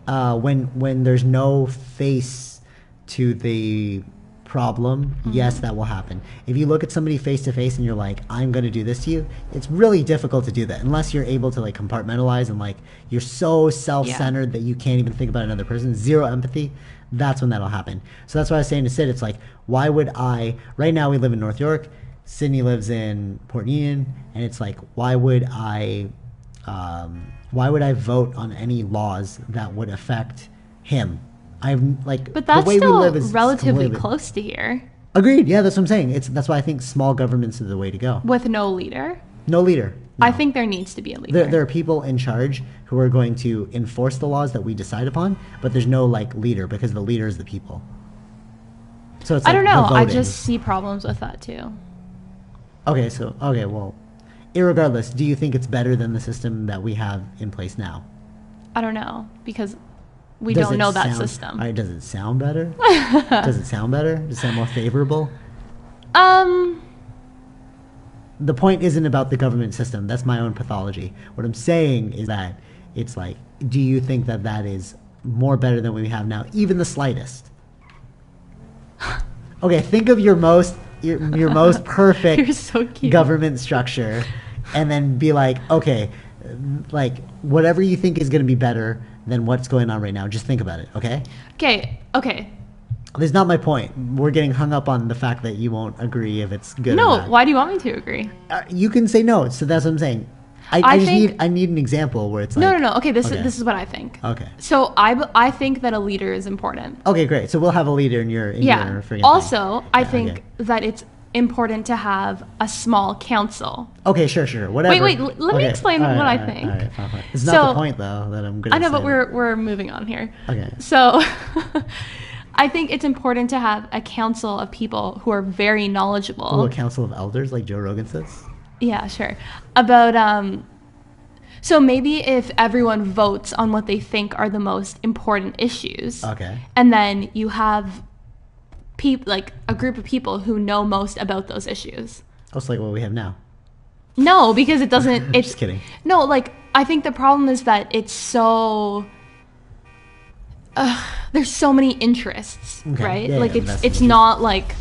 When there's no face to the... problem, yes, that will happen. If you look at somebody face to face and you're like, I'm going to do this to you, it's really difficult to do that unless you're able to like compartmentalize and like you're so self-centered that you can't even think about another person, zero empathy. That's when that'll happen. So that's what I was saying to Sid. It's like, why would right now we live in North York, Sydney lives in Port Union, and it's like, why would I vote on any laws that would affect him? But that's the way still we live is relatively close to here. Agreed. Yeah, that's what I'm saying. That's why I think small governments are the way to go. With no leader? No leader. No. I think there needs to be a leader. There are people in charge who are going to enforce the laws that we decide upon, but there's no like leader because the leader is the people. So it's like, I don't know. I just see problems with that too. Okay, well, irregardless, do you think it's better than the system that we have in place now? I don't know because we don't know that system. All right, does it sound better? Does it sound more favorable? The point isn't about the government system. That's my own pathology. What I'm saying is that it's like, do you think that is more better than what we have now, even the slightest? Okay, think of your most perfect government structure, and then be like, okay, like whatever you think is going to be better than what's going on right now. Just think about it, okay? Okay. That's not my point. We're getting hung up on the fact that you won't agree if it's good or not. No, why do you want me to agree? You can say no, so that's what I'm saying. I need an example where it's like... No. Okay, this is what I think. Okay. So I think that a leader is important. Okay, great. So we'll have a leader in your freaking also, thing. I think that it's important to have a small council. Okay, sure. Whatever. Wait. Let me explain what I think. All right, fine. It's not the point, though, that I'm going to I know, but we're moving on here. Okay. So I think it's important to have a council of people who are very knowledgeable. A council of elders, like Joe Rogan says? Yeah, sure. About so maybe if everyone votes on what they think are the most important issues, okay, and then you have like a group of people who know most about those issues. Almost like what we have now. No, because it doesn't. It's Just kidding. No, like I think the problem is that it's so. There's so many interests, Okay. right? Yeah, like yeah, it's not like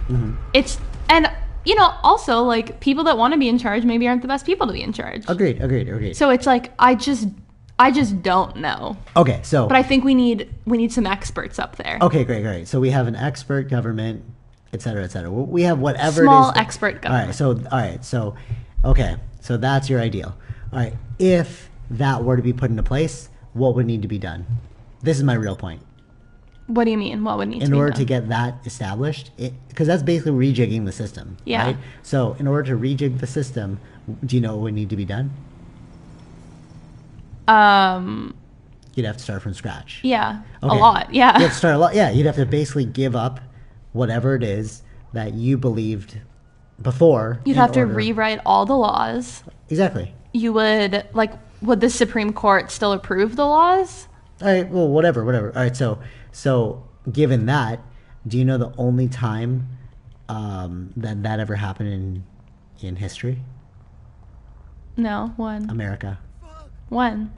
Mm-hmm. it's and also like people that want to be in charge maybe aren't the best people to be in charge. Agreed. So it's like I just don't know. Okay, so But I think we need some experts up there. okay, great. So we have an expert government, et cetera. We have whatever Small it is. expert government. All right. So okay. So that's your ideal. All right. If that were to be put into place, what would need to be done? This is my real point. What do you mean? What would need to be done? In order to get that established, because that's basically rejigging the system. Yeah. Right? So in order to rejig the system, do you know what would need to be done? You'd have to start from scratch. Yeah. Okay. A lot. Yeah. You'd have to start a lot. Yeah. You'd have to basically give up whatever it is that you believed before. You'd have to rewrite all the laws. Exactly. You would would the Supreme Court still approve the laws? All right. Well, whatever. All right. So given that, do you know the only time that ever happened in history? No. When? America. When?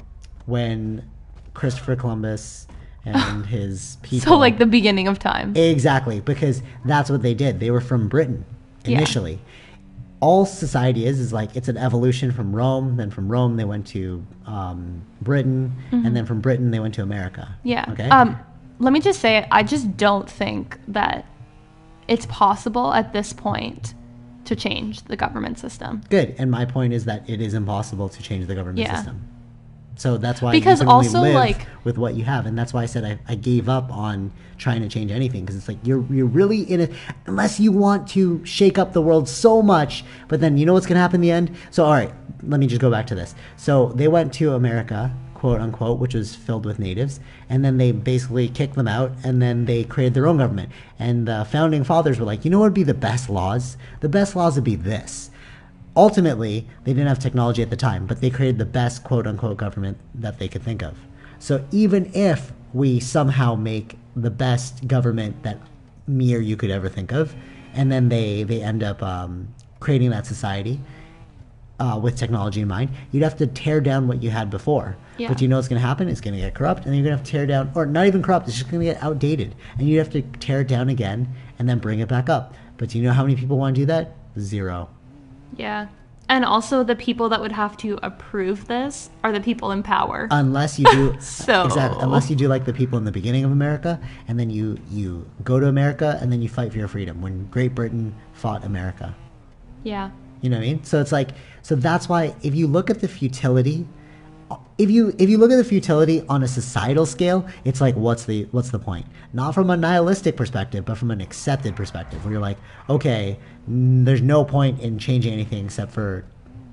When Christopher Columbus and his people. So like the beginning of time. Exactly, because that's what they did. They were from Britain initially. Yeah. All society is like it's an evolution from Rome. Then from Rome they went to Britain, and then from Britain they went to America. Yeah. Okay. Let me just say, I just don't think that it's possible at this point to change the government system. Good. And my point is that it is impossible to change the government system. So that's why because you can also only live like with what you have, and that's why I said I gave up on trying to change anything, because it's like you're really in it unless you want to shake up the world so much. But then you know what's going to happen in the end. So all right, let me just go back to this. So they went to America, quote unquote, which was filled with natives, and then they basically kicked them out, and then they created their own government. And the founding fathers were like, you know what would be the best laws? The best laws would be this. Ultimately, they didn't have technology at the time, but they created the best quote-unquote government that they could think of. So even if we somehow make the best government that me or you could ever think of, and then they end up creating that society with technology in mind, you'd have to tear down what you had before. Yeah. But you know what's going to happen? It's going to get corrupt, and then you're going to have to tear down, or not even corrupt, it's just going to get outdated. And you have to tear it down again and then bring it back up. But do you know how many people want to do that? 0. Yeah. And also the people that would have to approve this are the people in power. Unless you do exactly. Unless you do like the people in the beginning of America, and then you go to America and then you fight for your freedom when Great Britain fought America. Yeah. You know what I mean? So it's like, so that's why if you look at the futility, if you look at the futility on a societal scale, it's like what's the point? Not from a nihilistic perspective, but from an accepted perspective, where you're like, okay, there's no point in changing anything except for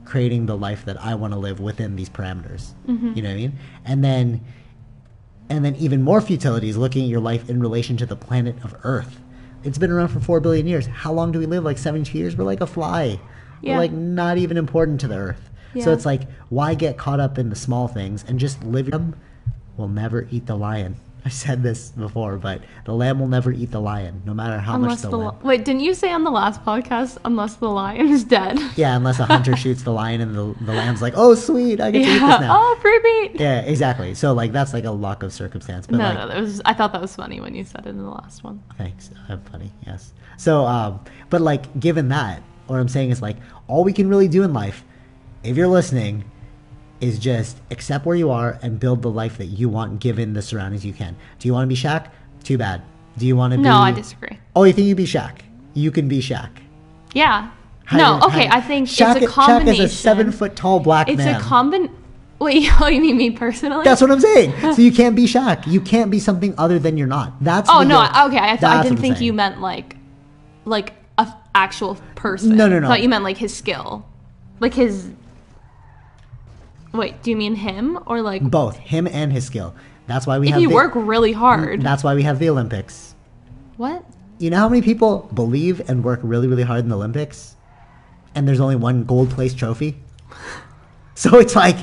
creating the life that I want to live within these parameters. Mm-hmm. You know what I mean? And then even more futility is looking at your life in relation to the planet of Earth. It's been around for 4 billion years. How long do we live? Like 72 years? We're like a fly. Yeah. We're like not even important to the Earth. Yeah. So it's like, why get caught up in the small things and just live them? Will never eat the lion. I said this before, but the lamb will never eat the lion, no matter how much the lamb. Wait, didn't you say on the last podcast, unless the lion is dead? Yeah, unless a hunter shoots the lion and the lamb's like, oh, sweet, I get to eat this now. Oh, free meat. Yeah, exactly. So like that's like a luck of circumstance. But I thought that was funny when you said it in the last one. Thanks. I'm funny, yes. So, but like given that, what I'm saying is like all we can really do in life, if you're listening, is just accept where you are and build the life that you want given the surroundings you can. Do you want to be Shaq? Too bad. Do you want to be... No, I disagree. Oh, you think you'd be Shaq? You can be Shaq. Yeah. I think Shaq, it's a combination. Shaq is a 7-foot-tall black man. It's a Wait, oh, you mean me personally? That's what I'm saying. So you can't be Shaq. You can't be something other than you're not. That's okay. I didn't think you meant like a actual person. No. I thought you meant like his skill. Like his... Wait, do you mean him or like... Both. Him and his skill. That's why we have... If you work really hard. That's why we have the Olympics. What? You know how many people believe and work really, really hard in the Olympics? and there's only one gold placed trophy. So it's like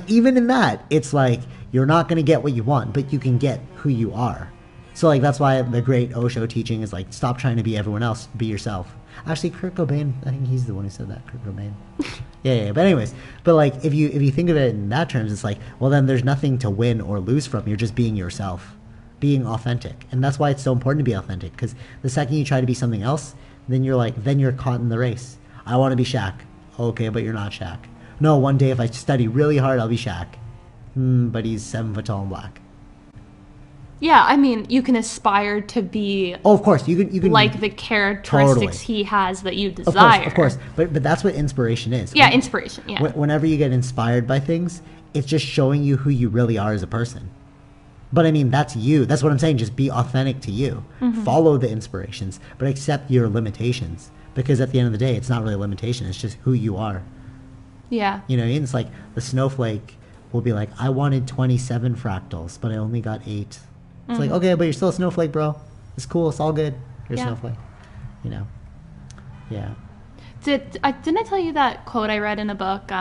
even in that, it's like you're not going to get what you want, but you can get who you are. So like that's why the great Osho teaching is like, stop trying to be everyone else, be yourself. Actually, Kurt Cobain, I think he's the one who said that. Kurt Cobain. Yeah. But anyways, but like if you think of it in that terms, it's like, well, then there's nothing to win or lose from. You're just being yourself, being authentic, and that's why it's so important to be authentic. Because the second you try to be something else, then you're caught in the race. I want to be Shaq. Okay, but you're not Shaq. No, one day if I study really hard, I'll be Shaq. But he's 7 foot tall and black. Yeah, I mean, you can aspire to be. Oh, of course, you can like the characteristics he has that you desire. Of course, but that's what inspiration is. Yeah, inspiration. Yeah. Whenever you get inspired by things, it's just showing you who you really are as a person. But I mean, that's you. That's what I'm saying. Just be authentic to you. Mm-hmm. Follow the inspirations, but accept your limitations. Because at the end of the day, it's not really a limitation. It's just who you are. Yeah. You know, it's like the snowflake will be like, I wanted 27 fractals, but I only got 8. It's like, okay, but you're still a snowflake, bro. It's cool. It's all good. You're a snowflake. You know? Yeah. Didn't I tell you that quote I read in a book?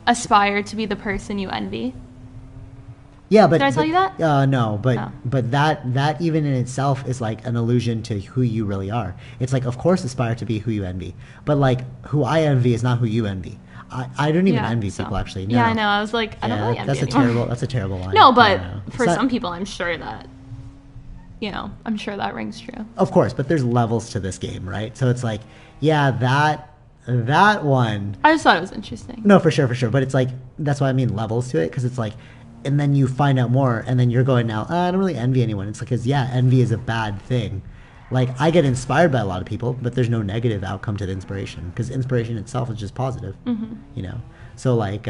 Aspire to be the person you envy. Yeah, but did I tell you that? No, but that even in itself is like an allusion to who you really are. It's like, of course, aspire to be who you envy, but like who I envy is not who you envy. I don't even envy people, actually. No. Yeah, I know. I was like, I don't really envy anyone. That's a terrible line. No, but for some people, I'm sure that, I'm sure that rings true. Of course, but there's levels to this game, right? So it's like, yeah, that one. I just thought it was interesting. No, for sure. But it's like, that's why I mean levels to it, because it's like, and then you find out more, and then you're going now, I don't really envy anyone. It's like, because, yeah, envy is a bad thing. Like, I get inspired by a lot of people, but there's no negative outcome to the inspiration, because inspiration itself is just positive, So, like,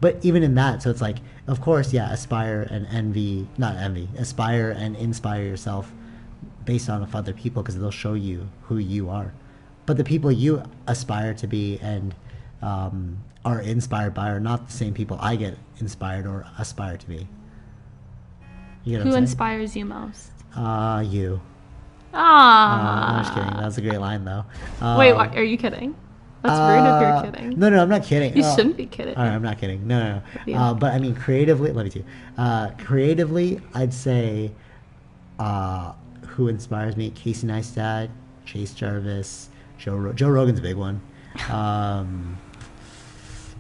but even in that, so it's like, of course, yeah, aspire and aspire and inspire yourself based on of other people, because they'll show you who you are. But the people you aspire to be and are inspired by are not the same people I get inspired or aspire to be. You know who inspires you most? You. I'm just kidding. That was a great line, though. Wait, what, are you kidding? That's rude if you're kidding. No, I'm not kidding. You shouldn't be kidding. All right, I'm not kidding. No. But I mean, creatively, let me do. Creatively, I'd say who inspires me: Casey Neistat, Chase Jarvis, Joe Rogan's a big one.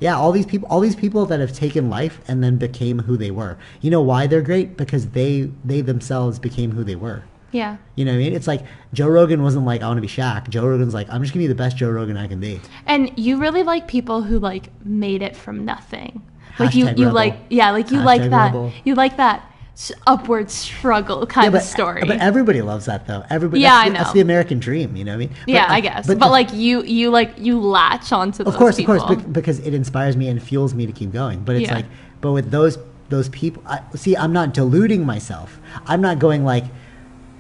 Yeah, all these people that have taken life and then became who they were. You know why they're great? Because they themselves became who they were. Yeah. You know what I mean? It's like Joe Rogan wasn't like, I want to be Shaq. Joe Rogan's like, I'm just going to be the best Joe Rogan I can be. And you really like people who like made it from nothing. Like Hashtag you rebel. like, yeah, like you Hashtag like that. rebel. You like that upward struggle kind of story. But everybody loves that, though. Everybody. Yeah, I know. That's the American dream, you know what I mean? Yeah, I guess. But like you latch onto those people. Of course, because it inspires me and fuels me to keep going. But it's like, but with those people, I'm not deluding myself. I'm not going like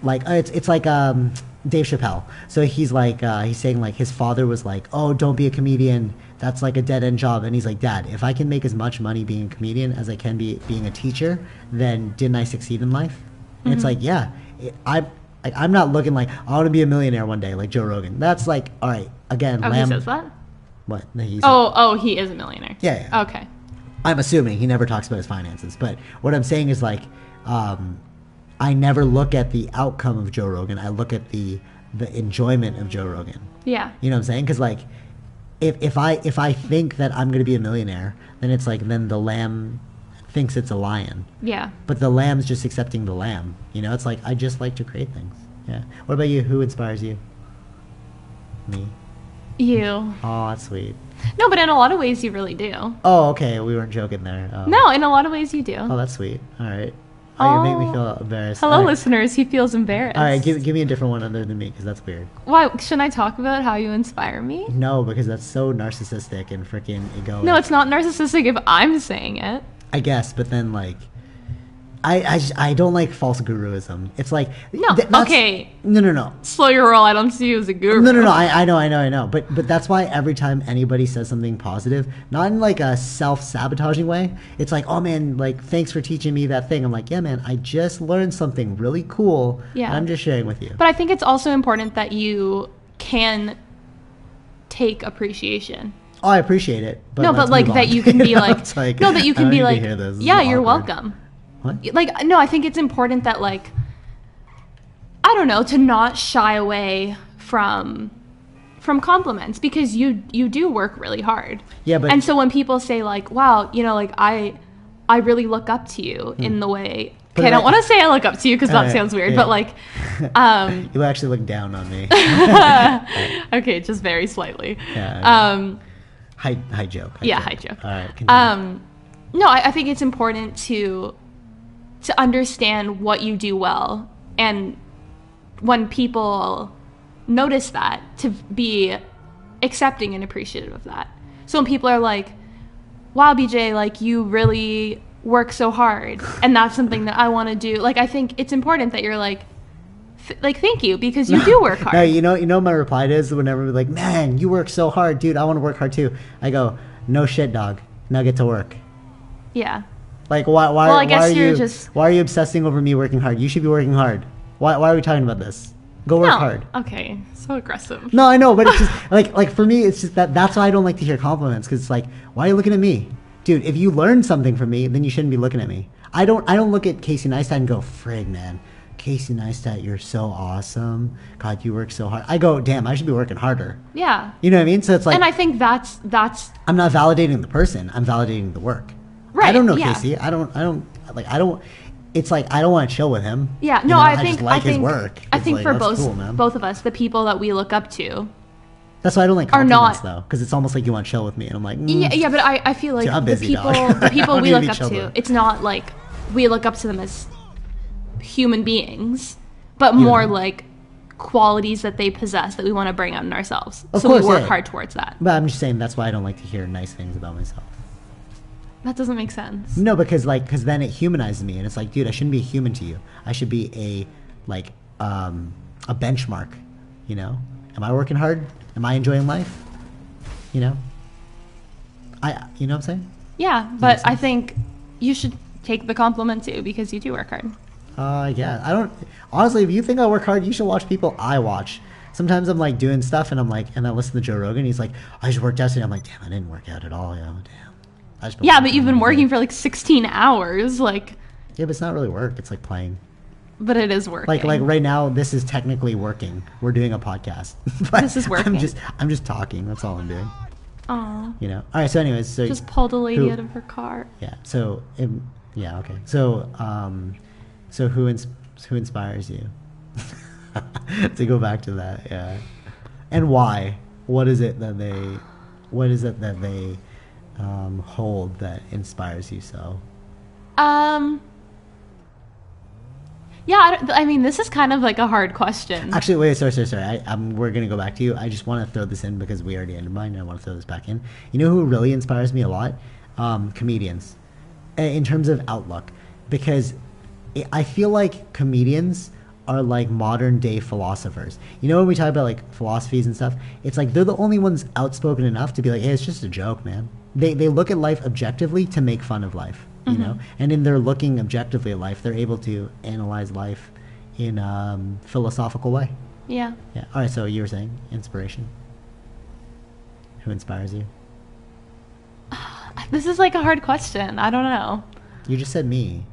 it's like Dave Chappelle. So he's like he's saying like his father was like, oh, don't be a comedian. That's like a dead end job. And he's like, Dad, if I can make as much money being a comedian as I can being a teacher, then didn't I succeed in life? And it's like, yeah, I'm not looking like I want to be a millionaire one day like Joe Rogan. That's like, all right, again. He says that? What? No, he is a millionaire. Yeah. Okay. I'm assuming he never talks about his finances, but what I'm saying is like, I never look at the outcome of Joe Rogan. I look at the enjoyment of Joe Rogan. Yeah. You know what I'm saying? Because like, if I think that I'm going to be a millionaire, then it's like, then the lamb thinks it's a lion. Yeah. But the lamb's just accepting the lamb. You know, it's like, I just like to create things. Yeah. What about you? Who inspires you? Me. You. Oh, that's sweet. No, but in a lot of ways you really do. Oh, okay. We weren't joking there. Oh. No, in a lot of ways you do. Oh, that's sweet. All right. Oh, you make me feel embarrassed. Hello, listeners. He feels embarrassed. All right, give me a different one other than me, because that's weird. Why? Shouldn't I talk about how you inspire me? No, because that's so narcissistic and freaking egoic. No, it's not narcissistic if I'm saying it. I guess, but then, like, I don't like false guruism. It's like... No, okay. No. Slow your roll. I don't see you as a guru. No. I know. But that's why every time anybody says something positive, not in like a self-sabotaging way, it's like, oh man, like, thanks for teaching me that thing. I'm like, yeah, man, I just learned something really cool. Yeah. And I'm just sharing with you. But I think it's also important that you can take appreciation. Oh, I appreciate it. But no, but like that you can be like, no, that you can be like, yeah, you're welcome. What? Like, no, I think it's important that, like, I don't know, to not shy away from compliments, because you do work really hard. Yeah, but and so when people say like, wow, you know, like I really look up to you in the way. Okay, I don't want to say I look up to you because that sounds weird, but like, you actually look down on me. Okay, just very slightly. Yeah. High joke. High joke. All right. Continue. No, I think it's important to understand what you do well, and when people notice that, to be accepting and appreciative of that. So when people are like, wow, BJ, like, you really work so hard, and that's something that I want to do, like, I think it's important that you're like thank you, because you do work hard. No, you know my reply is, whenever we're like, man, you work so hard, dude, I want to work hard too. I go, no shit, dog. Now get to work. Yeah. Like, why well, I guess why are you obsessing over me working hard? You should be working hard. Why are we talking about this? Go work hard. Okay, so aggressive. No, I know, but it's just like for me, it's just that's why I don't like to hear compliments, because it's like, why are you looking at me? Dude, if you learned something from me, then you shouldn't be looking at me. I don't look at Casey Neistat and go, frig, man. Casey Neistat, you're so awesome. God, you work so hard. I go, damn, I should be working harder. Yeah. You know what I mean? So it's like, and I think that's I'm not validating the person. I'm validating the work. Right. I don't know yeah. Casey. I don't. It's like, I don't want to chill with him. Yeah. No, you know? I think just like his work. I think like, for cool, both of us, the people that we look up to. That's why I don't like compliments, though, because it's almost like you want to chill with me, and I'm like, yeah, but I feel like dude, busy, the people we look up to, though. it's not like we look up to them as human beings, but more like qualities that they possess that we want to bring out in ourselves. Of so course, we work hard towards that. But I'm just saying, that's why I don't like to hear nice things about myself. That doesn't make sense. No, because then it humanizes me, and it's like, dude, I shouldn't be a human to you. I should be a benchmark. You know, am I working hard? Am I enjoying life? You know, you know what I'm saying? Yeah, but I think you should take the compliment too, because you do work hard. Yeah, I don't honestly. If you think I work hard, you should watch people I watch. Sometimes I'm like doing stuff, and I listen to Joe Rogan. He's like, I just worked out today. I'm like, damn, I didn't work out at all. Damn. Yeah, but you've been working for like 16 hours, like. Yeah, but it's not really work. It's like playing. But it is working. Like right now, this is technically working. We're doing a podcast. This is working. I'm just talking. That's all I'm doing. Aw. You know. All right. So, anyways, so just pulled a lady out of her car. Yeah. So, yeah. Okay. So, so who inspires you? To go back to that, yeah. And why? What is it that they hold that inspires you so? Yeah, I mean, this is kind of like a hard question. Actually, wait, sorry. We're going to go back to you. I just want to throw this in because we already ended mine, and I want to throw this back in. You know who really inspires me a lot? Comedians. In terms of outlook. Because I feel like comedians are like modern day philosophers. You know, when we talk about like philosophies and stuff, it's like they're the only ones outspoken enough to be like, hey, it's just a joke, man. They look at life objectively to make fun of life. You know, and in their looking objectively at life, they're able to analyze life in a philosophical way. Yeah. Yeah. All right. So you were saying inspiration. Who inspires you? This is like a hard question. I don't know. You just said me.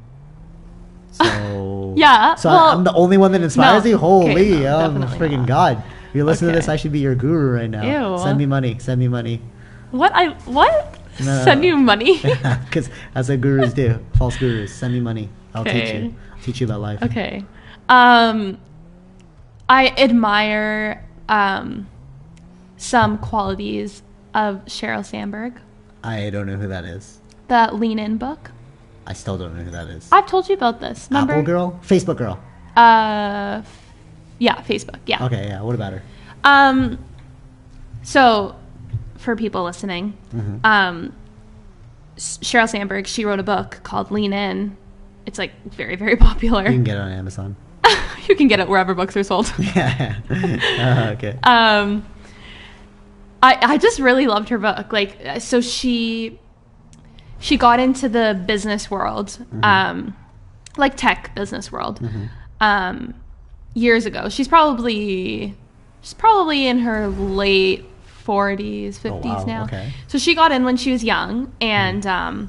So yeah. So well, I'm the only one that inspires you. Holy, freaking not. God! If you're listening to this, I should be your guru right now. Ew. Send me money. Send me money. What? No. Send you money? Because that's what gurus do. False gurus. Send me money. I'll teach you. I'll teach you about life. Okay. I admire some qualities of Sheryl Sandberg. I don't know who that is. The Lean In book. I still don't know who that is. I've told you about this. Remember? Apple girl? Facebook girl? Yeah, Facebook. Yeah. Okay, yeah. What about her? So, for people listening, Sheryl Sandberg, she wrote a book called Lean In. It's like very, very popular. You can get it on Amazon. You can get it wherever books are sold. Yeah. Okay. I just really loved her book. Like, so she got into the business world, like tech business world, years ago. She's probably in her late 40s, 50s Oh, wow. now. Okay. So she got in when she was young, and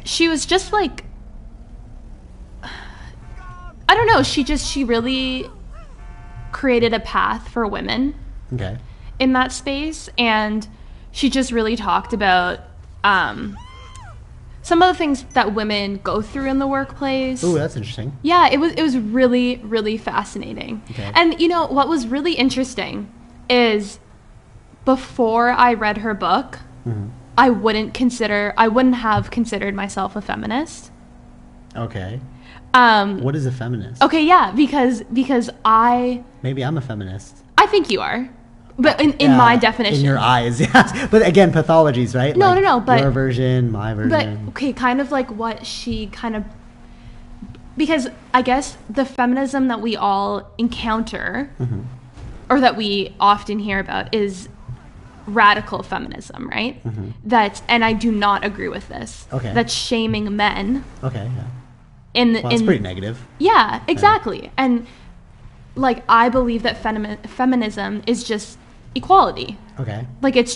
she was just like, I don't know, she really created a path for women Okay. in that space, and she just really talked about some of the things that women go through in the workplace. Ooh, that's interesting. Yeah, it was really, really fascinating. Okay. And you know what was really interesting is before I read her book, Mm-hmm. I wouldn't have considered myself a feminist. Okay. Um, What is a feminist? okay, yeah, because Maybe I'm a feminist. I think you are. But in my definition. In your eyes, yes. But again, pathologies, right? No, but your version, my version. But okay, kind of like what she kind of, because I guess the feminism that we all encounter, Mm-hmm. or that we often hear about, is radical feminism, right? Mm-hmm. And I do not agree with this. Okay. That's shaming men. Okay, yeah. Well, It's pretty negative. Yeah, exactly. And like I believe that feminism is just equality. Okay. Like it's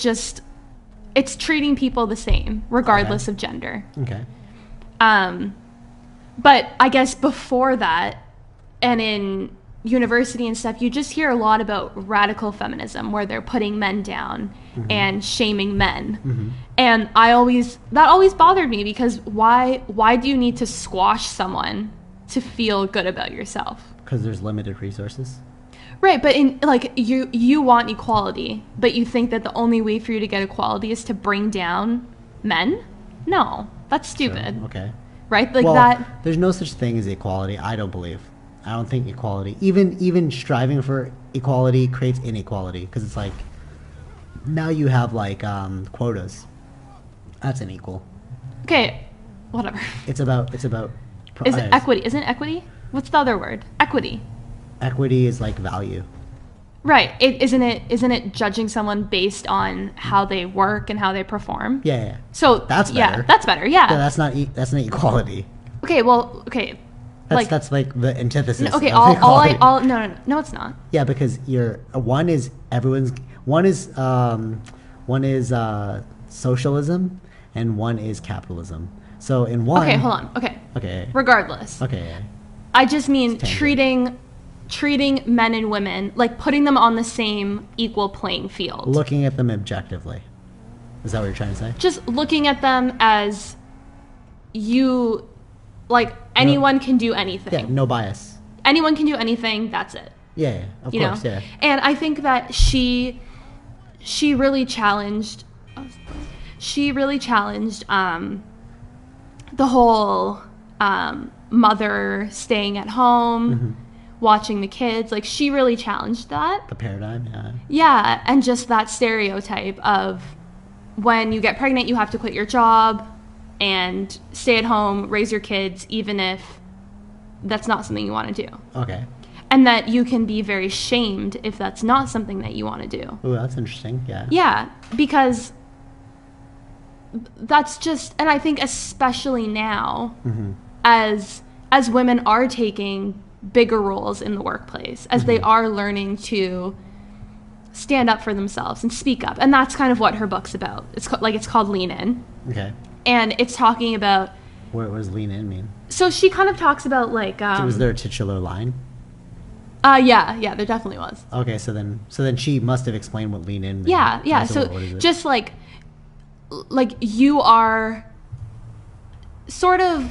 treating people the same regardless of gender. Okay. But I guess before that, and in university and stuff, you just hear a lot about radical feminism where they're putting men down and shaming men. And that always bothered me, because why do you need to squash someone to feel good about yourself? Because there's limited resources. Right, but in like you want equality, but you think that the only way for you to get equality is to bring down men? No, that's stupid. Sure. Okay. Right? Like well, that. There's no such thing as equality, I don't believe. I don't think equality, even striving for equality, creates inequality, because it's like now you have like quotas. That's unequal. Okay, whatever. It's about Is it equity? Isn't it equity? What's the other word? Equity. Equity is like value. Right. Isn't it judging someone based on how they work and how they perform? Yeah. So that's better. Yeah, that's better. Yeah. That's not equality. Okay. Well. Okay. That's like the antithesis. No, okay. Of equality. No, it's not. Yeah, because one is socialism and one is capitalism. So in one. Okay. Hold on. Okay. Okay. Regardless. Okay. I just mean treating men and women, like putting them on the same equal playing field. Looking at them objectively. Is that what you're trying to say? Just looking at them as anyone can do anything. Yeah, no bias. Anyone can do anything, that's it. Yeah, of course, yeah. And I think that she really challenged the whole mother staying at home, watching the kids. Like, she really challenged that. The paradigm, yeah. Yeah, and just that stereotype of when you get pregnant, you have to quit your job and stay at home, raise your kids, even if that's not something you want to do. Okay. And that you can be very shamed if that's not something that you want to do. Ooh, that's interesting, yeah. Yeah, because that's just, and I think especially now, as women are taking bigger roles in the workplace, as they are learning to stand up for themselves and speak up. And that's kind of what her book's about. It's called Lean In. Okay. And it's talking about... What does lean in mean? So she kind of talks about like... So was there a titular line? Yeah, there definitely was. Okay, so then she must have explained what lean in meant. Yeah. So what is it? just like you are sort of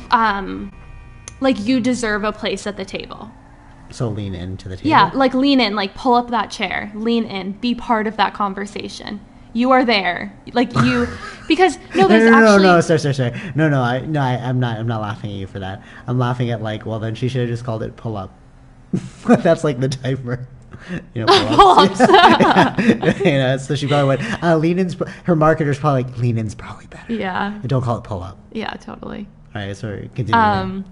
like you deserve a place at the table. So lean into the table? Yeah, like lean in, like pull up that chair, lean in, be part of that conversation. You are there, like you, because no, sorry. No, I'm not laughing at you for that. I'm laughing at well, then she should have just called it pull up. That's like the typer. Pull-ups. So she probably went, lean in's, her marketer's probably like, lean in's probably better. Yeah. And don't call it pull up. Yeah, totally. All right, sorry, continue.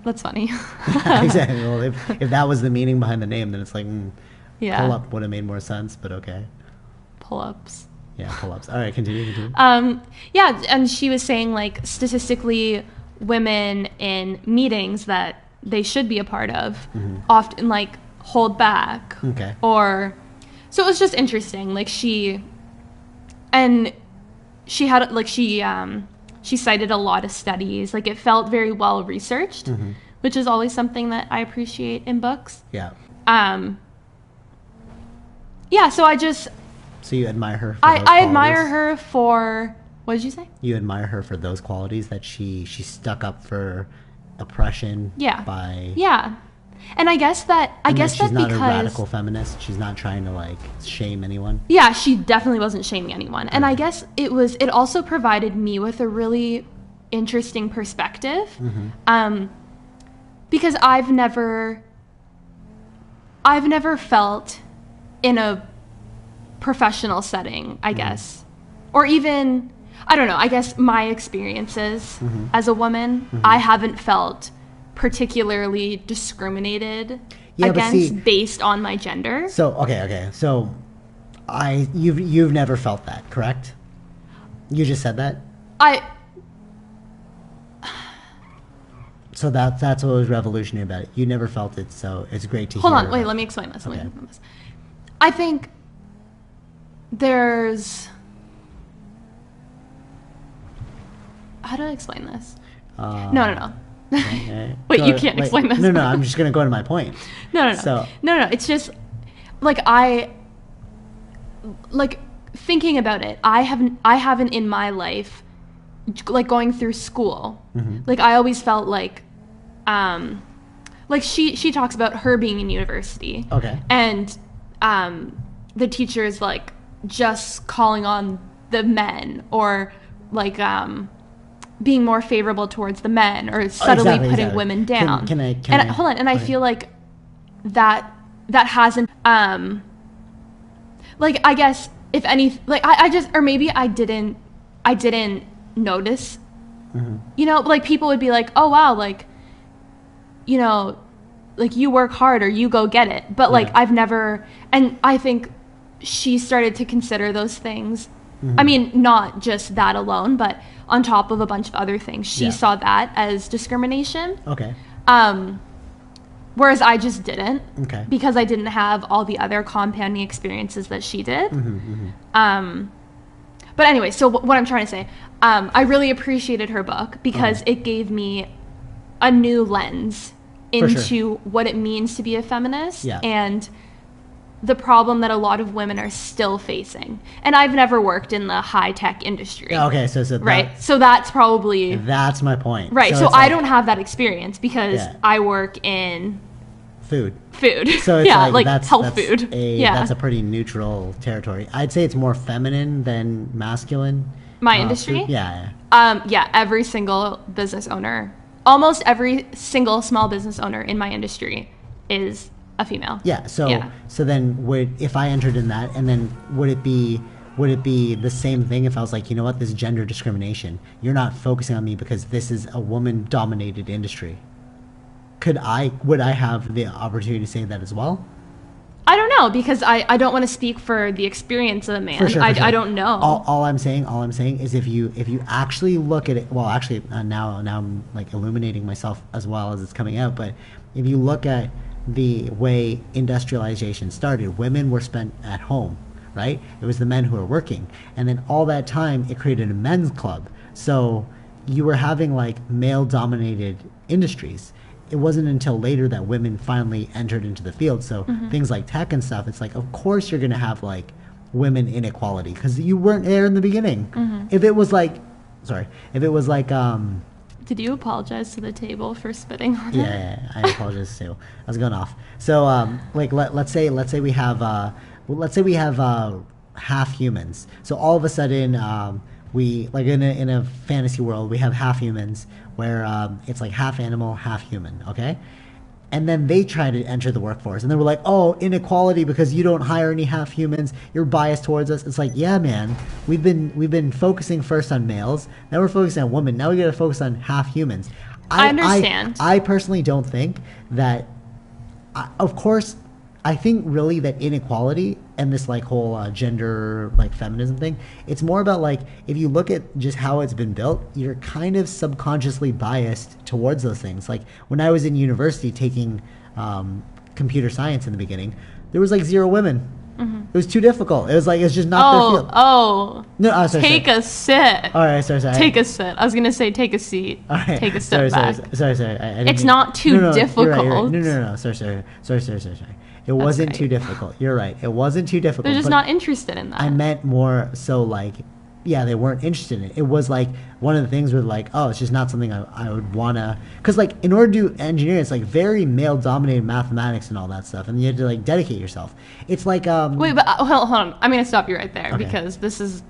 That's funny. Exactly. Well, if that was the meaning behind the name, then it's like, yeah. Pull up would have made more sense, but okay. Pull-ups. Yeah, pull-ups. All right, continue. Yeah, and she was saying statistically, women in meetings that they should be a part of often hold back. Okay. Or So it was just interesting. Like she had like she cited a lot of studies. Like it felt very well researched, which is always something that I appreciate in books. Yeah. Yeah. So I just. So you admire her for I admire her for, what did you say? You admire her for those qualities, that she stuck up for oppression. Yeah. Yeah. And I guess that she's not a radical feminist. She's not trying to like shame anyone. Yeah, she definitely wasn't shaming anyone. And I guess it also provided me with a really interesting perspective. Because I've never felt in a professional setting, I guess, or even, I don't know, I guess my experiences as a woman, I haven't felt particularly discriminated against based on my gender. So okay, so you've never felt that, correct? You just said that. So that's what was revolutionary about it. You never felt it, so it's great to hear. Hold on, wait, let me explain this. I think there's, how do I explain this? No. Wait, you can't explain this. No, I'm just going to go to my point. No. No, it's just, like, thinking about it, I haven't in my life, like, going through school, like, I always felt like she talks about her being in university. Okay. And the teachers, like, just calling on the men, or, like, being more favorable towards the men, or subtly putting women down. Can I hold on, and I feel like that hasn't, like, I guess, if any, like, I just, or maybe I didn't notice, you know, like, people would be like, oh, wow, like, you know, like, you work hard, or you go get it, but, like, I've never, and I think she started to consider those things. I mean, not just that alone, but on top of a bunch of other things. She saw that as discrimination. Okay. Whereas I just didn't. Okay. Because I didn't have all the other compounding experiences that she did. But anyway, so what I'm trying to say, I really appreciated her book because it gave me a new lens into what it means to be a feminist. Yeah. And the problem that a lot of women are still facing. And I've never worked in the high-tech industry. Okay, so right? So that's probably... That's my point. Right, so I don't have that experience because I work in... Food. So it's like that's, health food. That's a pretty neutral territory. I'd say it's more feminine than masculine. My industry? Food. Yeah. Every single business owner, almost every single small business owner in my industry is... a female. Yeah. So then if I entered in that, and then would it be the same thing if I was like, you know what, this is gender discrimination. You're not focusing on me because this is a woman dominated industry. Would I have the opportunity to say that as well? I don't know, because I don't want to speak for the experience of a man. For sure. I don't know. All I'm saying is if you actually look at it, well, actually now I'm like illuminating myself as well as it's coming out, but if you look at the way industrialization started, women were spent at home, right? It was the men who were working. And then all that time, it created a men's club. So you were having like male-dominated industries. It wasn't until later that women finally entered into the field. So things like tech and stuff, it's like, of course you're going to have like women inequality because you weren't there in the beginning. If it was like, did you apologize to the table for spitting on it? Yeah, I apologize too. I was going off. So, like, let's say we have half humans. So all of a sudden, we like in a fantasy world, we have half humans where it's like half animal, half human. Okay. And then they try to enter the workforce, and then we're like, "Oh, inequality because you don't hire any half humans. You're biased towards us." It's like, yeah, man, we've been focusing first on males. Now we're focusing on women. Now we got to focus on half humans. I understand. I personally don't think that. Of course, I think really that inequality and this like whole gender like feminism thing, it's more about like if you look at just how it's been built, you're kind of subconsciously biased towards those things. Like when I was in university taking computer science in the beginning, there was like 0 women. It was too difficult. It was like, it's just not their field. No, sorry, take a sit. All right, sorry. Take a sit. I was going to say take a seat. All right. Take a step back. Sorry. It's not too difficult. You're right. No. Sorry. It wasn't too difficult. You're right. It wasn't too difficult. They're just not interested in that. I meant more so like, yeah, they weren't interested in it. It was like one of the things where like, oh, it's just not something I would want to, because like in order to do engineering, it's like very male dominated mathematics and all that stuff, and you have to like dedicate yourself. It's like wait, but hold on, I'm gonna stop you right there because this is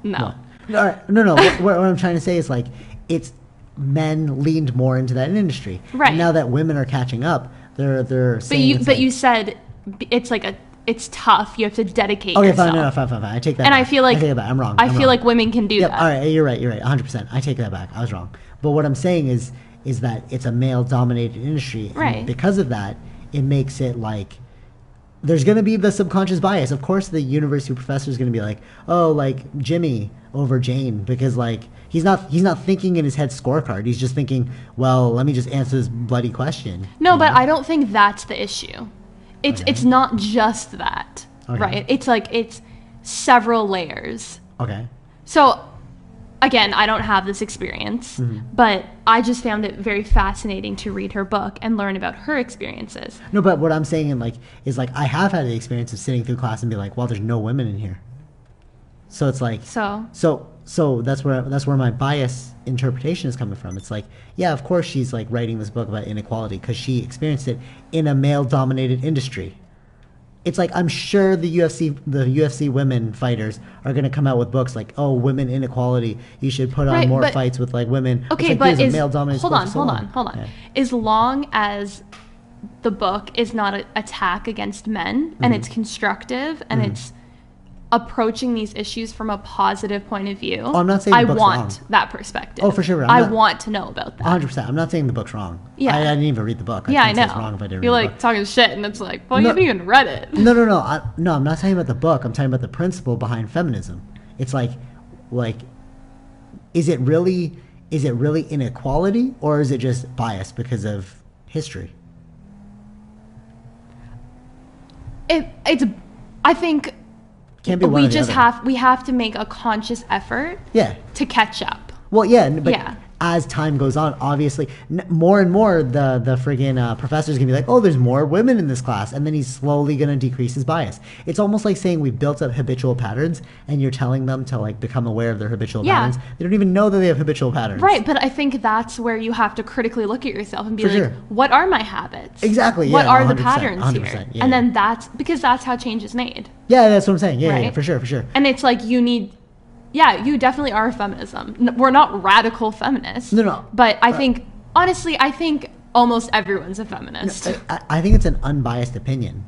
no. All right, no. what I'm trying to say is like it's men leaned more into that industry, right? And now that women are catching up, they're saying. But you said it's like it's tough. You have to dedicate yourself. Okay, fine. I take that and back. I feel like I take that back. I'm wrong. I feel like women can do that. All right, you're right. 100%. I take that back. I was wrong. But what I'm saying is that it's a male-dominated industry. Right. And because of that, it makes it like there's going to be the subconscious bias. Of course, the university professor is going to be like, oh, like Jimmy over Jane, because like he's not thinking in his head scorecard. He's just thinking, well, let me just answer this bloody question. No, but I don't think that's the issue. It's not just that, right? It's like it's several layers. Okay. So, again, I don't have this experience, but I just found it very fascinating to read her book and learn about her experiences. No, but what I'm saying is I have had the experience of sitting through class and be like, well, there's no women in here. So it's like so that's where my bias interpretation is coming from. It's like, yeah, of course she's like writing this book about inequality because she experienced it in a male-dominated industry. It's like I'm sure the UFC women fighters are going to come out with books like, oh, women inequality. You should put on more fights with like women. Okay, like, but hold on. Yeah. As long as the book is not an attack against men and it's constructive and it's approaching these issues from a positive point of view. Oh, I'm not saying the book's wrong. That perspective. Oh, for sure. I want to know about that. 100%. I'm not saying the book's wrong. Yeah. I didn't even read the book. I know. It's wrong if I didn't You're read like the book. talking shit, and it's like, well, you haven't even read it. No. I'm not talking about the book. I'm talking about the principle behind feminism. It's like, is it really inequality, or is it just bias because of history? I think can't be one or the other. We have to make a conscious effort to catch up. Well, but as time goes on, obviously, more and more the friggin' professor's going to be like, oh, there's more women in this class. And then he's slowly going to decrease his bias. It's almost like saying we've built up habitual patterns and you're telling them to like become aware of their habitual patterns. They don't even know that they have habitual patterns. Right, but I think that's where you have to critically look at yourself and be what are my habits? Exactly. What are the 100%, patterns 100%, here? Yeah, and then that's how change is made. Yeah, that's what I'm saying. Yeah, right? yeah, for sure. And it's like you definitely are feminism. We're not radical feminists. No. But I think, honestly, almost everyone's a feminist. I think it's an unbiased opinion.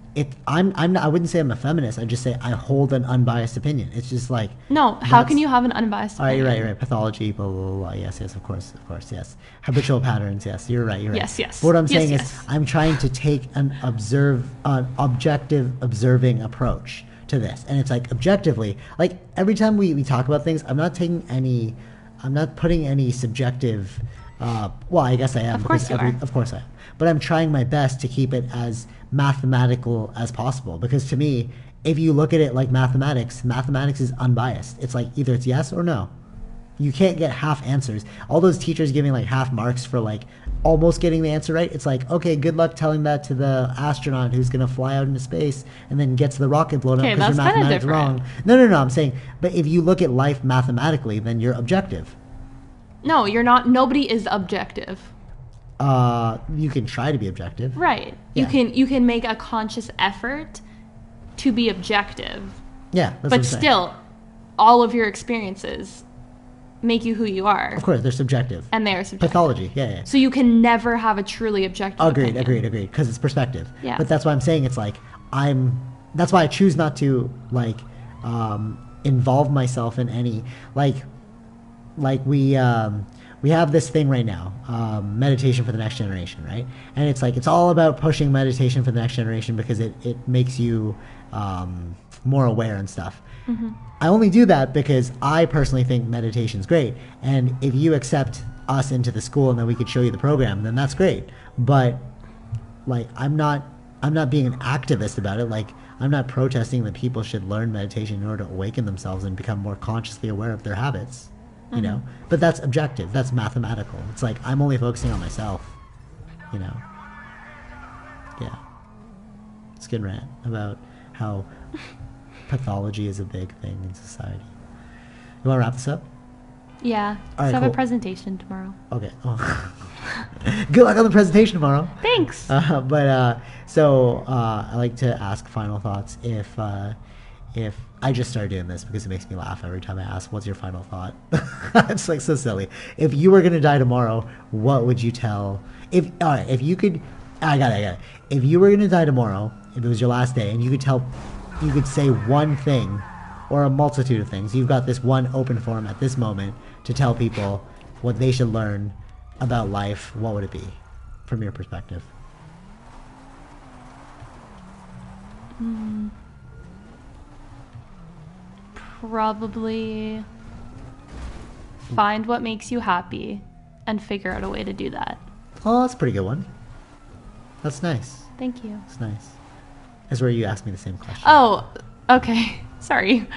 I wouldn't say I'm a feminist. I just say I hold an unbiased opinion. It's just like no. How can you have an unbiased opinion? All right, you're right. Pathology, blah blah blah. Yes, of course, yes. Habitual patterns. Yes, you're right. Yes. But what I'm saying is, I'm trying to take an objective observing approach to this, and it's like objectively, like every time we talk about things, I'm not putting any subjective well, I guess I am. Of course you are. Of course I am. But I'm trying my best to keep it as mathematical as possible, because to me, if you look at it like mathematics is unbiased. It's like either it's yes or no. You can't get half answers. All those teachers giving like half marks for like almost getting the answer right. It's like, okay, good luck telling that to the astronaut who's going to fly out into space and then gets the rocket blown up because your mathematics wrong. No. I'm saying, but if you look at life mathematically, then you're objective. No, you're not. Nobody is objective. You can try to be objective. Right. Yeah. You can make a conscious effort to be objective. Yeah. But still, all of your experiences make you who you are. Of course, they're subjective. And they are subjective. Pathology, yeah. So you can never have a truly objective opinion. Agreed, because it's perspective. Yeah. But that's why I'm saying it's like, that's why I choose not to, like, involve myself in any, like we have this thing right now, meditation for the next generation, right? And it's like, it's all about pushing meditation for the next generation because it makes you more aware and stuff. Mm-hmm. I only do that because I personally think meditation's great. And if you accept us into the school and then we could show you the program, then that's great. But like, I'm not being an activist about it. Like, I'm not protesting that people should learn meditation in order to awaken themselves and become more consciously aware of their habits, you know? But that's objective. That's mathematical. It's like, I'm only focusing on myself, you know? Yeah. It's a good rant about how pathology is a big thing in society. You want to wrap this up? Yeah. All right, have cool. a presentation tomorrow. Okay. Oh. Good luck on the presentation tomorrow. Thanks. So I like to ask final thoughts. If I just started doing this because it makes me laugh every time I ask, what's your final thought? It's like so silly. If you were going to die tomorrow, what would you tell? If you could, I got it. If you were going to die tomorrow, if it was your last day, and you could say one thing or a multitude of things. You've got this one open forum at this moment to tell people what they should learn about life. What would it be from your perspective? Probably find what makes you happy and figure out a way to do that. Oh, that's a pretty good one. That's nice. Thank you. That's nice. That's where you asked me the same question. Oh, okay. Sorry.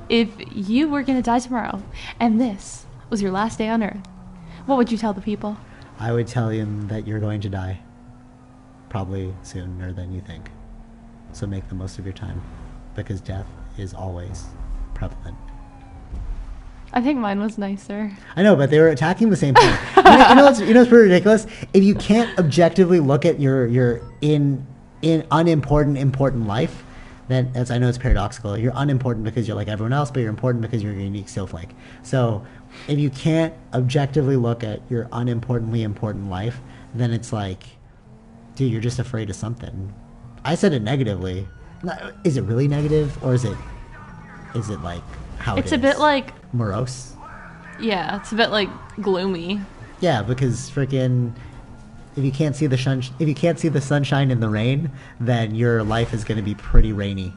If you were going to die tomorrow and this was your last day on Earth, what would you tell the people? I would tell them that you're going to die. Probably sooner than you think. So make the most of your time. Because death is always prevalent. I think mine was nicer. I know, but they were attacking the same point. you know what's pretty ridiculous? If you can't objectively look at your unimportant important life, then I know it's paradoxical. You're unimportant because you're like everyone else, but you're important because you're a unique snowflake. So if you can't objectively look at your unimportantly important life, then it's like, dude, you're just afraid of something. I said it negatively. Is it really negative, or is it like how it's it is? A bit like morose. Yeah, it's a bit like gloomy. Yeah, because freaking, if you can't see the sunshine in the rain, then your life is going to be pretty rainy.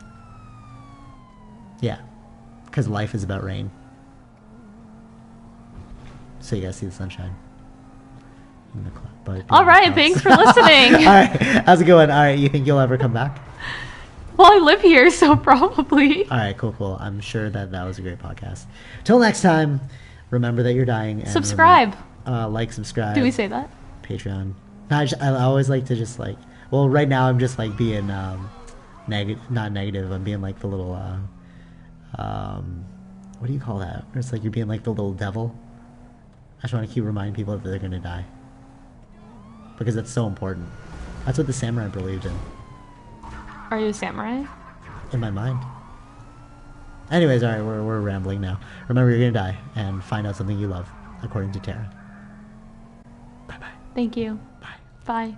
Yeah, because life is about rain. So you gotta see the sunshine in the cloud. But all right, thanks for listening. All right, how's it going? All right, you think you'll ever come back? Well, I live here, so probably. All right, cool. I'm sure that was a great podcast. Till next time, remember that you're dying. And subscribe. Like, subscribe. Do we say that? Patreon. I always like to just like, well, right now I'm just like being not negative. I'm being like the little, what do you call that? It's like you're being like the little devil. I just want to keep reminding people that they're going to die. Because that's so important. That's what the samurai believed in. Are you a samurai? In my mind. Anyways, alright, we're rambling now. Remember, you're going to die, and find out something you love, according to Tara. Bye-bye. Thank you. Bye. Bye.